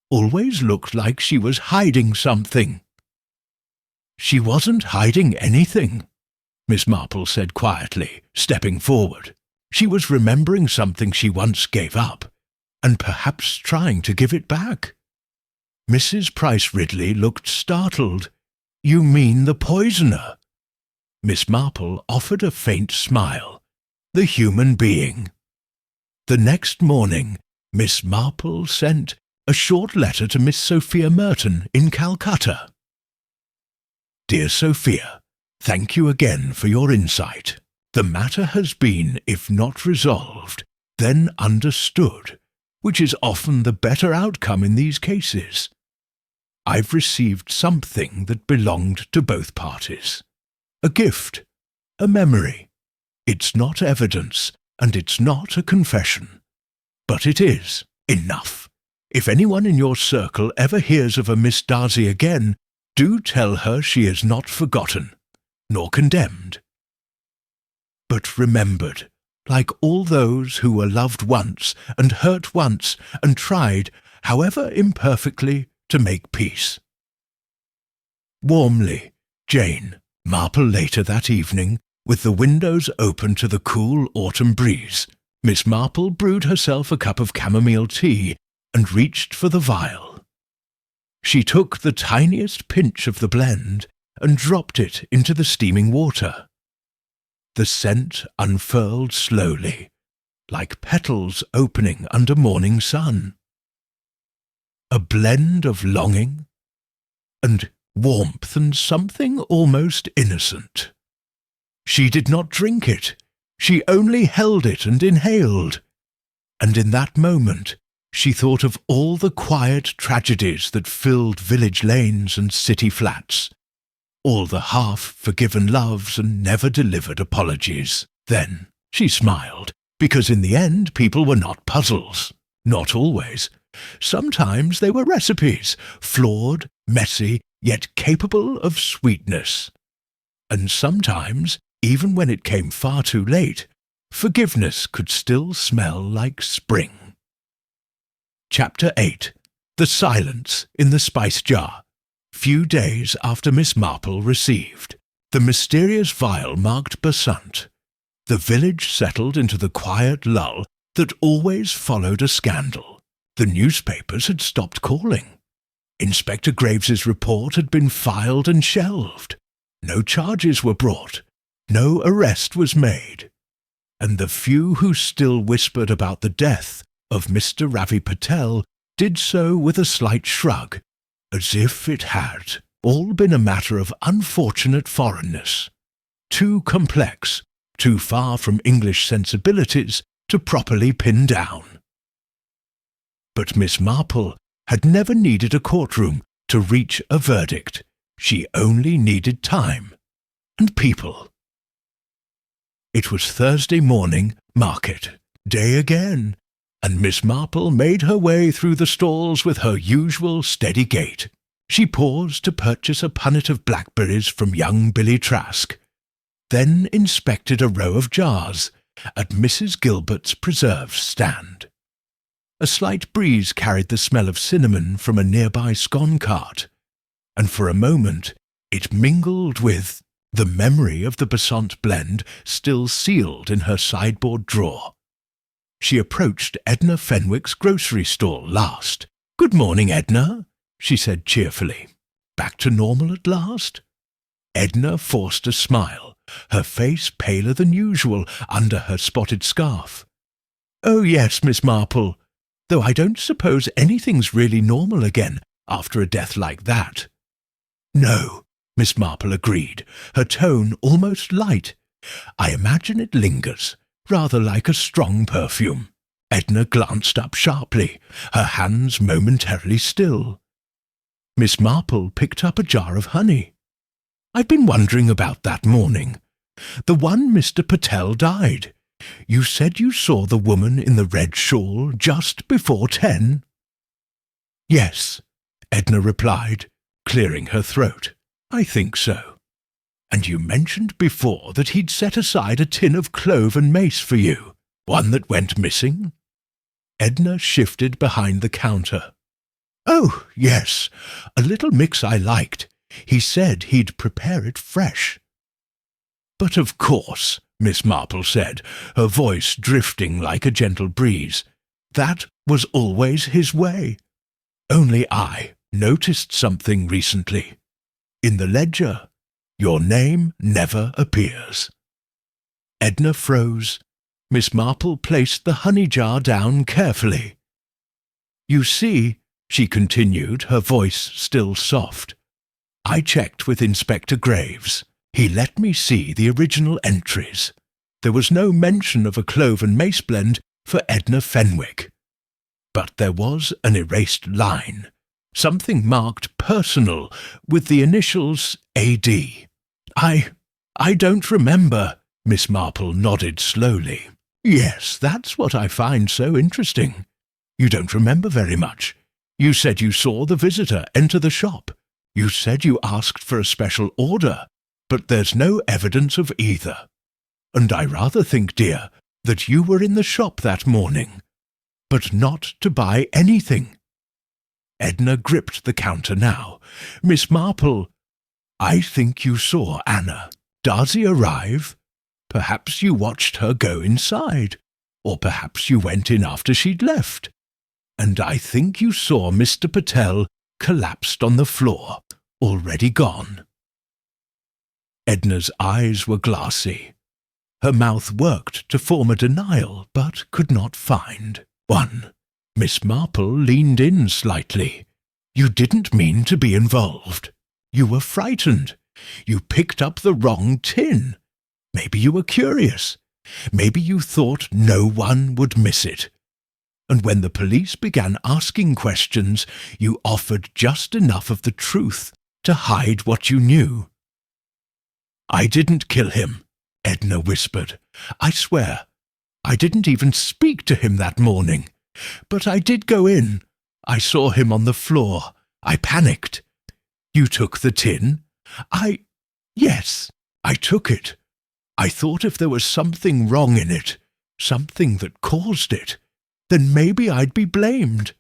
Always looked like she was hiding something." "She wasn't hiding anything," Miss Marple said quietly, stepping forward. She was remembering something she once gave up, and perhaps trying to give it back. Mrs. Price Ridley looked startled. "You mean the poisoner?" Miss Marple offered a faint smile. "The human being." The next morning, Miss Marple sent a short letter to Miss Sophia Merton in Calcutta. "Dear Sophia, thank you again for your insight. The matter has been, if not resolved, then understood, which is often the better outcome in these cases. I've received something that belonged to both parties. A gift, a memory. It's not evidence, and it's not a confession. But it is enough. If anyone in your circle ever hears of a Miss Darcy again, do tell her she is not forgotten, nor condemned, but remembered, like all those who were loved once and hurt once and tried, however imperfectly, to make peace. Warmly, Jane. Marple. Later that evening, with the windows open to the cool autumn breeze, Miss Marple brewed herself a cup of chamomile tea and reached for the vial. She took the tiniest pinch of the blend and dropped it into the steaming water. The scent unfurled slowly, like petals opening under morning sun. A blend of longing and warmth and something almost innocent. She did not drink it. She only held it and inhaled. And in that moment, she thought of all the quiet tragedies that filled village lanes and city flats, all the half-forgiven loves and never-delivered apologies. Then she smiled, because in the end people were not puzzles. Not always. Sometimes they were recipes, flawed, messy, yet capable of sweetness. And sometimes, even when it came far too late, forgiveness could still smell like spring. Chapter 8. The Silence in the Spice Jar. Few days after Miss Marple received the mysterious vial marked Basant, the village settled into the quiet lull that always followed a scandal. The newspapers had stopped calling. Inspector Graves's report had been filed and shelved. No charges were brought. No arrest was made. And the few who still whispered about the death of Mr. Ravi Patel did so with a slight shrug, as if it had all been a matter of unfortunate foreignness, too complex, too far from English sensibilities to properly pin down. But Miss Marple had never needed a courtroom to reach a verdict. She only needed time and people. It was Thursday morning, market day again, and Miss Marple made her way through the stalls with her usual steady gait. She paused to purchase a punnet of blackberries from young Billy Trask, then inspected a row of jars at Mrs. Gilbert's preserves stand. A slight breeze carried the smell of cinnamon from a nearby scone cart, and for a moment it mingled with the memory of the Basant blend still sealed in her sideboard drawer. She approached Edna Fenwick's grocery stall last. "Good morning, Edna," she said cheerfully. "Back to normal at last?" Edna forced a smile, her face paler than usual under her spotted scarf. "Oh yes, Miss Marple, though I don't suppose anything's really normal again after a death like that." "No," Miss Marple agreed, her tone almost light. "I imagine it lingers, rather like a strong perfume." Edna glanced up sharply, her hands momentarily still. Miss Marple picked up a jar of honey. "I've been wondering about that morning. The one Mr. Patel died. You said you saw the woman in the red shawl just before 10? "Yes," Edna replied, clearing her throat. "I think so. And you mentioned before that he'd set aside a tin of clove and mace for you, one that went missing?" Edna shifted behind the counter. "Oh, yes, a little mix I liked. He said he'd prepare it fresh." "But of course," Miss Marple said, her voice drifting like a gentle breeze, "that was always his way. Only I noticed something recently. In the ledger, your name never appears." Edna froze. Miss Marple placed the honey jar down carefully. "You see," she continued, her voice still soft, "I checked with Inspector Graves. He let me see the original entries. There was no mention of a clove and mace blend for Edna Fenwick. But there was an erased line, something marked personal with the initials AD. I don't remember," Miss Marple nodded slowly. "Yes, that's what I find so interesting. You don't remember very much. You said you saw the visitor enter the shop. You said you asked for a special order, but there's no evidence of either. And I rather think, dear, that you were in the shop that morning, but not to buy anything." Edna gripped the counter now. "Miss Marple, I think you saw Anna Darcy arrive. Perhaps you watched her go inside, or perhaps you went in after she'd left. And I think you saw Mr. Patel collapsed on the floor, already gone." Edna's eyes were glassy. Her mouth worked to form a denial, but could not find one. Miss Marple leaned in slightly. "You didn't mean to be involved. You were frightened. You picked up the wrong tin. Maybe you were curious. Maybe you thought no one would miss it. And when the police began asking questions, you offered just enough of the truth to hide what you knew." "I didn't kill him," Edna whispered. "I swear. I didn't even speak to him that morning. But I did go in. I saw him on the floor. I panicked. You took the tin?" Yes, I took it. I thought if there was something wrong in it, something that caused it, then maybe I'd be blamed.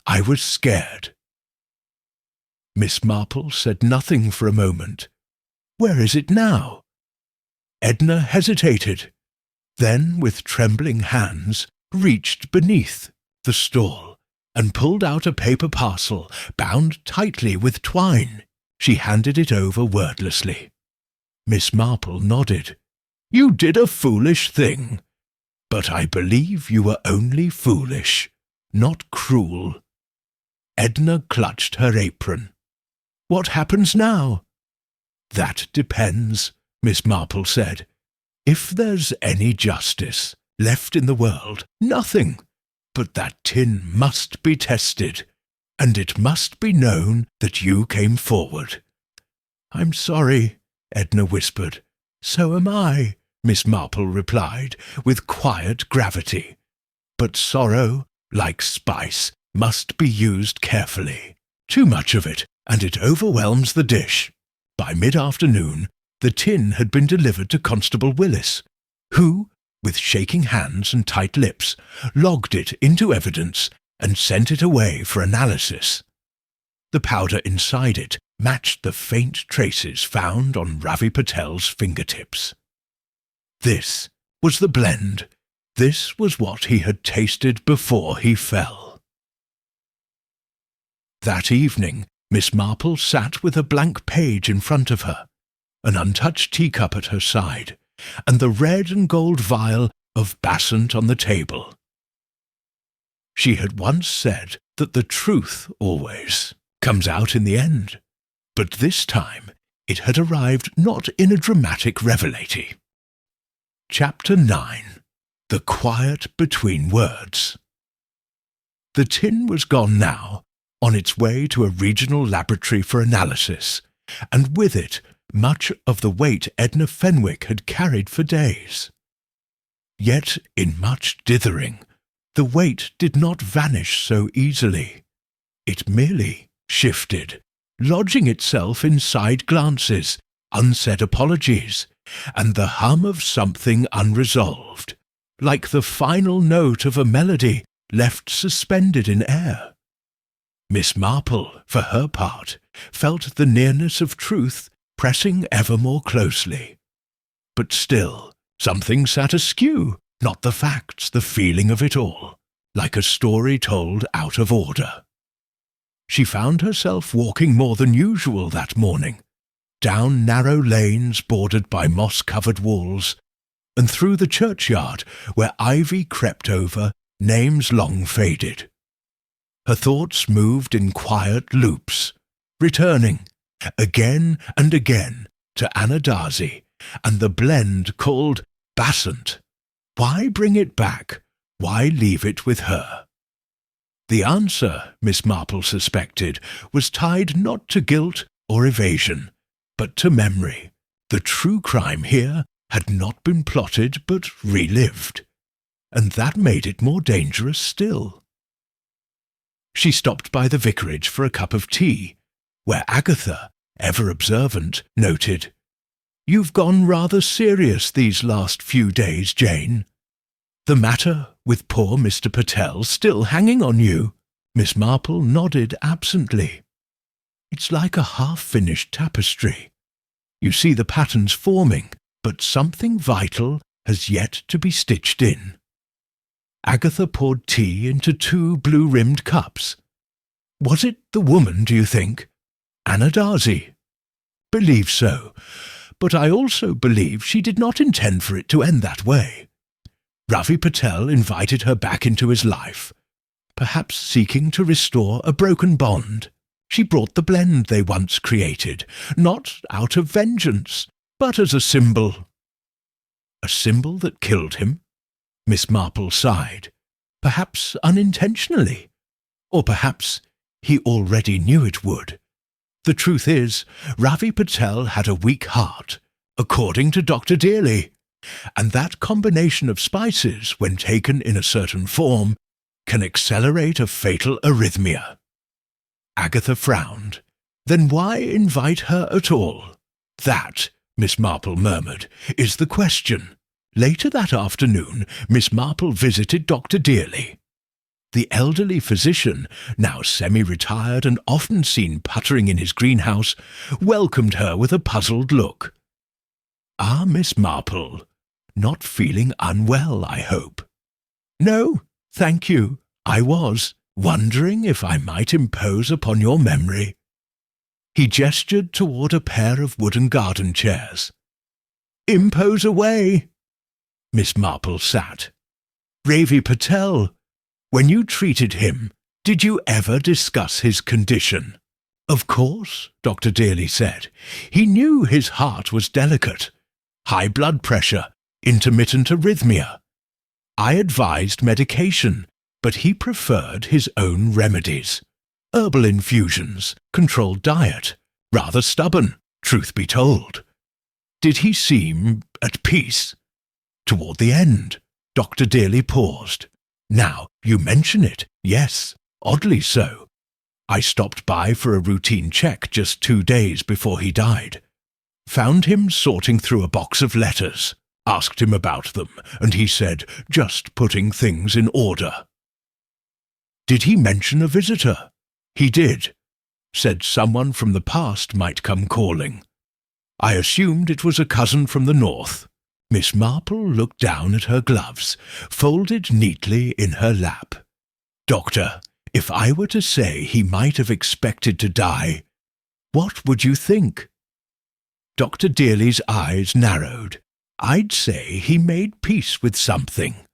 I was scared." Miss Marple said nothing for a moment. "Where is it now?" Edna hesitated, then with trembling hands reached beneath the stall and pulled out a paper parcel bound tightly with twine. She handed it over wordlessly. Miss Marple nodded. "You did a foolish thing. But I believe you were only foolish, not cruel." Edna clutched her apron. "What happens now?" "That depends," Miss Marple said. "If there's any justice left in the world, nothing. But that tin must be tested, and it must be known that you came forward." "I'm sorry," Edna whispered. "So am I," Miss Marple replied, with quiet gravity. "But sorrow, like spice, must be used carefully. Too much of it, and it overwhelms the dish." By mid-afternoon, the tin had been delivered to Constable Willis, who, with shaking hands and tight lips, logged it into evidence and sent it away for analysis. The powder inside it matched the faint traces found on Ravi Patel's fingertips. This was the blend. This was what he had tasted before he fell. That evening, Miss Marple sat with a blank page in front of her, an untouched teacup at her side, and the red and gold vial of Bassant on the table. She had once said that the truth always comes out in the end, but this time it had arrived not in a dramatic revelati. Chapter 9. The Quiet Between Words. The tin was gone now, on its way to a regional laboratory for analysis, and with it much of the weight Edna Fenwick had carried for days. Yet, in much dithering, the weight did not vanish so easily. It merely shifted, lodging itself in side glances, unsaid apologies, and the hum of something unresolved, like the final note of a melody left suspended in air. Miss Marple, for her part, felt the nearness of truth pressing ever more closely. But still, something sat askew, not the facts, the feeling of it all, like a story told out of order. She found herself walking more than usual that morning, down narrow lanes bordered by moss-covered walls, and through the churchyard where ivy crept over names long faded. Her thoughts moved in quiet loops, returning, again and again, to Anadarzi and the blend called Bassant. Why bring it back? Why leave it with her? The answer, Miss Marple suspected, was tied not to guilt or evasion, but to memory. The true crime here had not been plotted but relived, and that made it more dangerous still. She stopped by the vicarage for a cup of tea, where Agatha, ever observant, noted, "You've gone rather serious these last few days, Jane. The matter with poor Mr. Patel still hanging on you?" Miss Marple nodded absently. "It's like a half-finished tapestry. You see the patterns forming, but something vital has yet to be stitched in." Agatha poured tea into 2 blue-rimmed cups. "Was it the woman, do you think?" "Anadarzi." "Believe so, but I also believe she did not intend for it to end that way. Ravi Patel invited her back into his life, perhaps seeking to restore a broken bond. She brought the blend they once created, not out of vengeance, but as a symbol." "A symbol that killed him?" Miss Marple sighed. "Perhaps unintentionally, or perhaps he already knew it would. The truth is, Ravi Patel had a weak heart, according to Dr. Dearly, and that combination of spices, when taken in a certain form, can accelerate a fatal arrhythmia." Agatha frowned. "Then why invite her at all?" "That," Miss Marple murmured, "is the question. Later that afternoon, Miss Marple visited Dr. Dearly. The elderly physician, now semi-retired and often seen puttering in his greenhouse, welcomed her with a puzzled look. "Ah, Miss Marple, not feeling unwell, I hope?" "No, thank you. I was wondering if I might impose upon your memory." He gestured toward a pair of wooden garden chairs. "Impose away." Miss Marple sat. "Ravi Patel, when you treated him, did you ever discuss his condition?" "Of course," Dr. Dearly said. "He knew his heart was delicate. High blood pressure, intermittent arrhythmia. I advised medication, but he preferred his own remedies. Herbal infusions, controlled diet, rather stubborn, truth be told." "Did he seem at peace?" "Toward the end." Dr. Dearly paused. "Now, you mention it. Yes, oddly so. I stopped by for a routine check just 2 days before he died. Found him sorting through a box of letters. Asked him about them, and he said, just putting things in order." "Did he mention a visitor?" "He did. Said someone from the past might come calling. I assumed it was a cousin from the north." Miss Marple looked down at her gloves, folded neatly in her lap. "Doctor, if I were to say he might have expected to die, what would you think?" Dr. Dearly's eyes narrowed. "I'd say he made peace with something,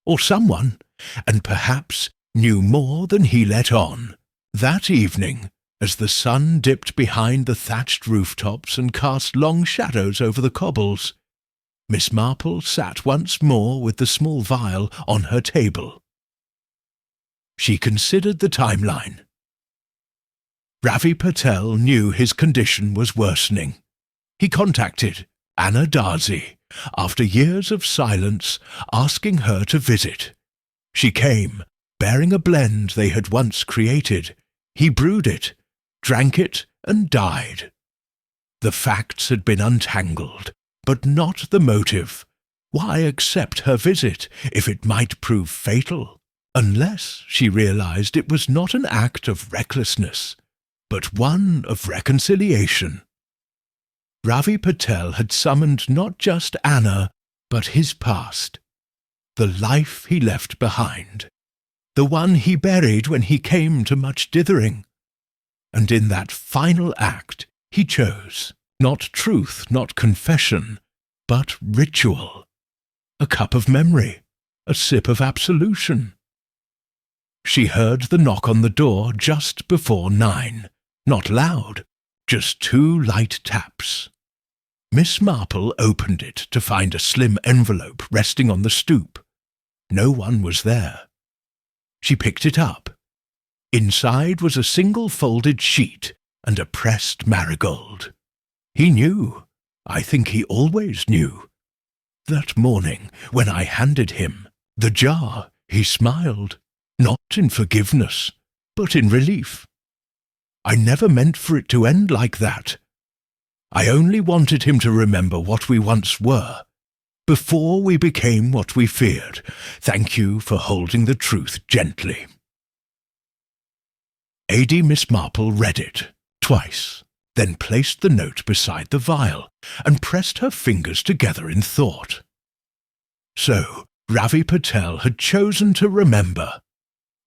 or someone, and perhaps knew more than he let on." That evening, as the sun dipped behind the thatched rooftops and cast long shadows over the cobbles, Miss Marple sat once more with the small vial on her table. She considered the timeline. Ravi Patel knew his condition was worsening. He contacted Anna Darzi, after years of silence, asking her to visit. She came, bearing a blend they had once created. He brewed it, drank it, and died. The facts had been untangled, but not the motive. Why accept her visit if it might prove fatal? Unless she realized it was not an act of recklessness, but one of reconciliation. Ravi Patel had summoned not just Anna, but his past. The life he left behind. The one he buried when he came to much dithering. And in that final act he chose not truth, not confession, but ritual. A cup of memory, a sip of absolution. She heard the knock on the door just before 9. Not loud, just 2 light taps. Miss Marple opened it to find a slim envelope resting on the stoop. No one was there. She picked it up. Inside was a single folded sheet and a pressed marigold. He knew. I think he always knew. That morning, when I handed him the jar, he smiled, not in forgiveness, but in relief. I never meant for it to end like that. I only wanted him to remember what we once were, before we became what we feared. Thank you for holding the truth gently." Lady Miss Marple read it twice, then placed the note beside the vial and pressed her fingers together in thought. So Ravi Patel had chosen to remember,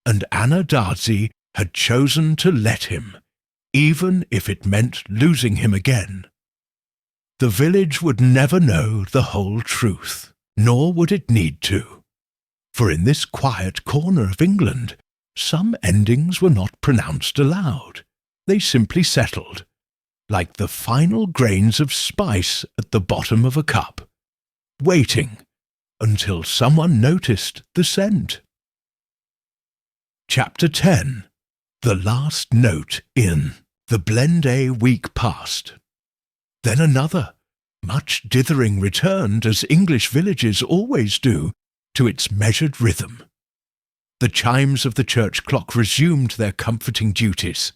and Anna Darzi had chosen to let him, even if it meant losing him again. The village would never know the whole truth, nor would it need to. For in this quiet corner of England, some endings were not pronounced aloud. They simply settled, like the final grains of spice at the bottom of a cup, waiting until someone noticed the scent. Chapter 10. The Last Note in. The Blend-A week passed. Then another. Much dithering returned, as English villages always do, to its measured rhythm. The chimes of the church clock resumed their comforting duties,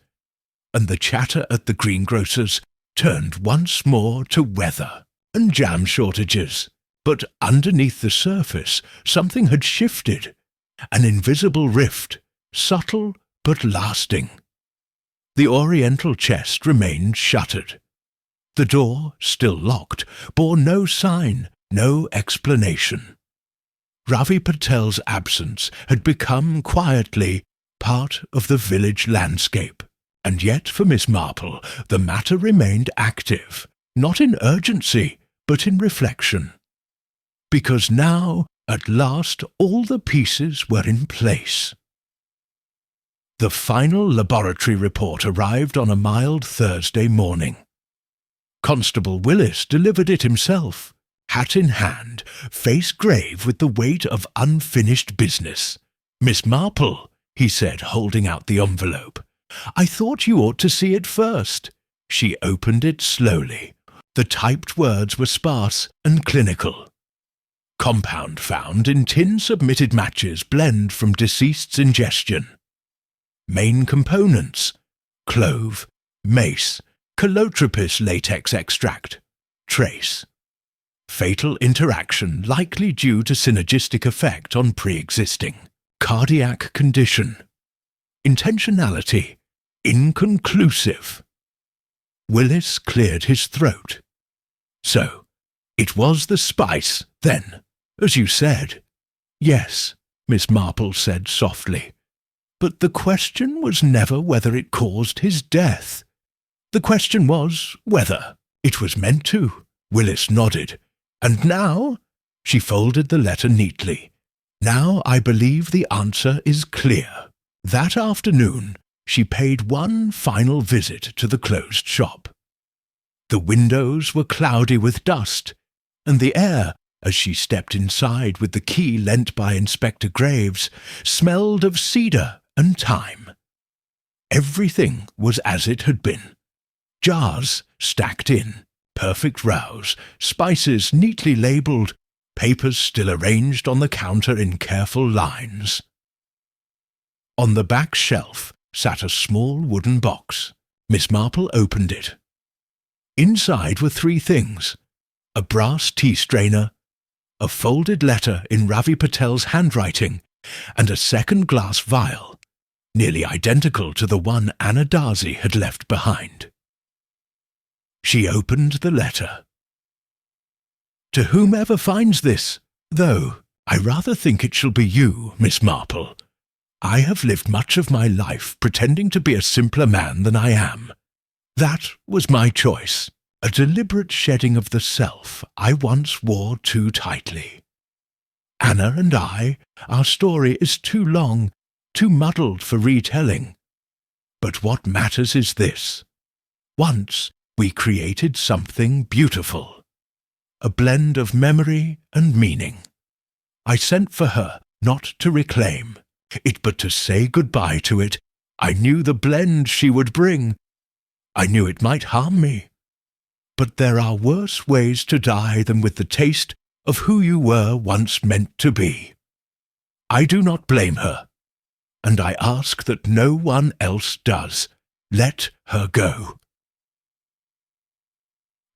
and the chatter at the greengrocer's turned once more to weather and jam shortages. but underneath the surface something had shifted, an invisible rift, subtle but lasting. The oriental chest remained shuttered. The door, still locked, bore no sign, no explanation. Ravi Patel's absence had become quietly part of the village landscape, and yet for Miss Marple the matter remained active, not in urgency, but in reflection. Because now, at last, all the pieces were in place. The final laboratory report arrived on a mild Thursday morning. Constable Willis delivered it himself, hat in hand, face grave with the weight of unfinished business. "Miss Marple," he said, holding out the envelope, "I thought you ought to see it first." She opened it slowly. The typed words were sparse and clinical. "Compound found in tin submitted matches blend from deceased's ingestion. Main components: clove, mace, calotropis latex extract, trace. Fatal interaction likely due to synergistic effect on pre-existing. Cardiac condition. Intentionality, inconclusive." Willis cleared his throat. "So, it was the spice, then, as you said." "Yes," Miss Marple said softly. "But the question was never whether it caused his death. The question was whether it was meant to." Willis nodded. "And now?" She folded the letter neatly. "Now I believe the answer is clear." That afternoon she paid one final visit to the closed shop. The windows were cloudy with dust, and the air, as she stepped inside with the key lent by Inspector Graves, smelled of cedar and thyme. Everything was as it had been. Jars stacked in, perfect rows, spices neatly labelled, papers still arranged on the counter in careful lines. On the back shelf sat a small wooden box. Miss Marple opened it. Inside were three things: a brass tea strainer, a folded letter in Ravi Patel's handwriting, and a second glass vial, nearly identical to the one Anna Darcy had left behind. She opened the letter. "To whomever finds this, though I rather think it shall be you, Miss Marple. I have lived much of my life pretending to be a simpler man than I am. That was my choice, a deliberate shedding of the self I once wore too tightly. Anna and I, our story is too long, too muddled for retelling. But what matters is this. Once we created something beautiful, a blend of memory and meaning. I sent for her not to reclaim it, but to say goodbye to it. I knew the blend she would bring. I knew it might harm me. But there are worse ways to die than with the taste of who you were once meant to be. I do not blame her, and I ask that no one else does. Let her go."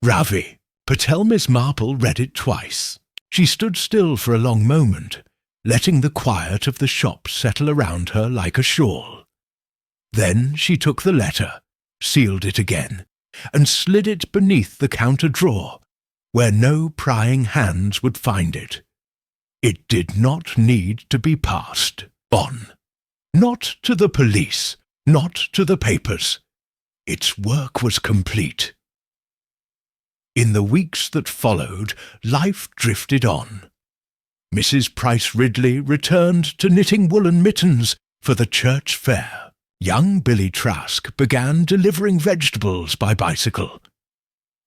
Ravi Patel. Miss Marple read it twice. She stood still for a long moment, letting the quiet of the shop settle around her like a shawl. Then she took the letter, sealed it again, and slid it beneath the counter drawer, where no prying hands would find it. It did not need to be passed on. Not to the police, not to the papers. Its work was complete. In the weeks that followed, life drifted on. Mrs. Price Ridley returned to knitting woolen mittens for the church fair. Young Billy Trask began delivering vegetables by bicycle.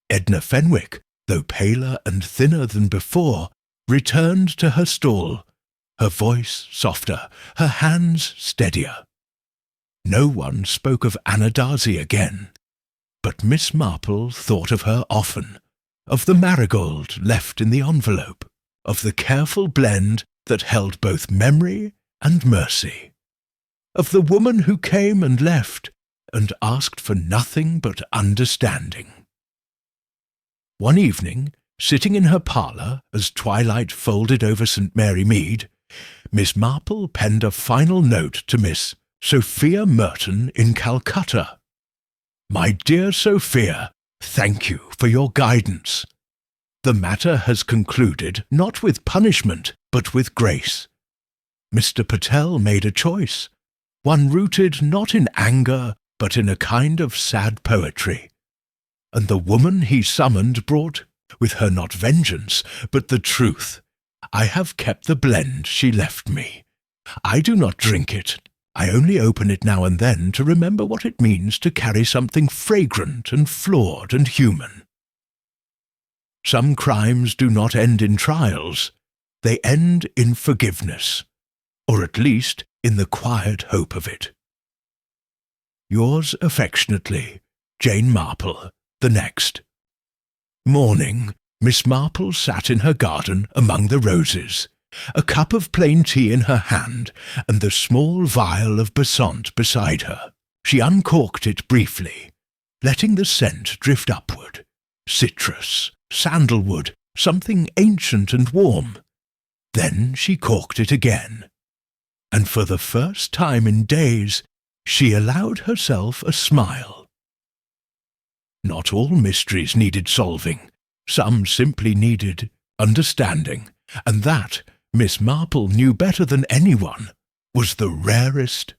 Edna Fenwick, though paler and thinner than before, returned to her stall, her voice softer, her hands steadier. No one spoke of Anna Darcy again, but Miss Marple thought of her often, of the marigold left in the envelope, of the careful blend that held both memory and mercy, of the woman who came and left and asked for nothing but understanding. One evening, Sitting in her parlour as twilight folded over St. Mary Mead, Miss Marple penned a final note to Miss Sophia Merton in Calcutta. "My dear Sophia, thank you for your guidance. The matter has concluded not with punishment, but with grace. Mr. Patel made a choice, one rooted not in anger, but in a kind of sad poetry. And the woman he summoned brought, with her not vengeance, but the truth. I have kept the blend she left me. I do not drink it. I only open it now and then to remember what it means to carry something fragrant and flawed and human. Some crimes do not end in trials. They end in forgiveness, or at least in the quiet hope of it. Yours affectionately, Jane Marple, the next." Morning, Miss Marple sat in her garden among the roses, a cup of plain tea in her hand and the small vial of Besant beside her. She uncorked it briefly, letting the scent drift upward. Citrus, sandalwood, something ancient and warm. Then she corked it again, and for the first time in days she allowed herself a smile. Not all mysteries needed solving. Some simply needed understanding, and that, Miss Marple knew better than anyone, was the rarest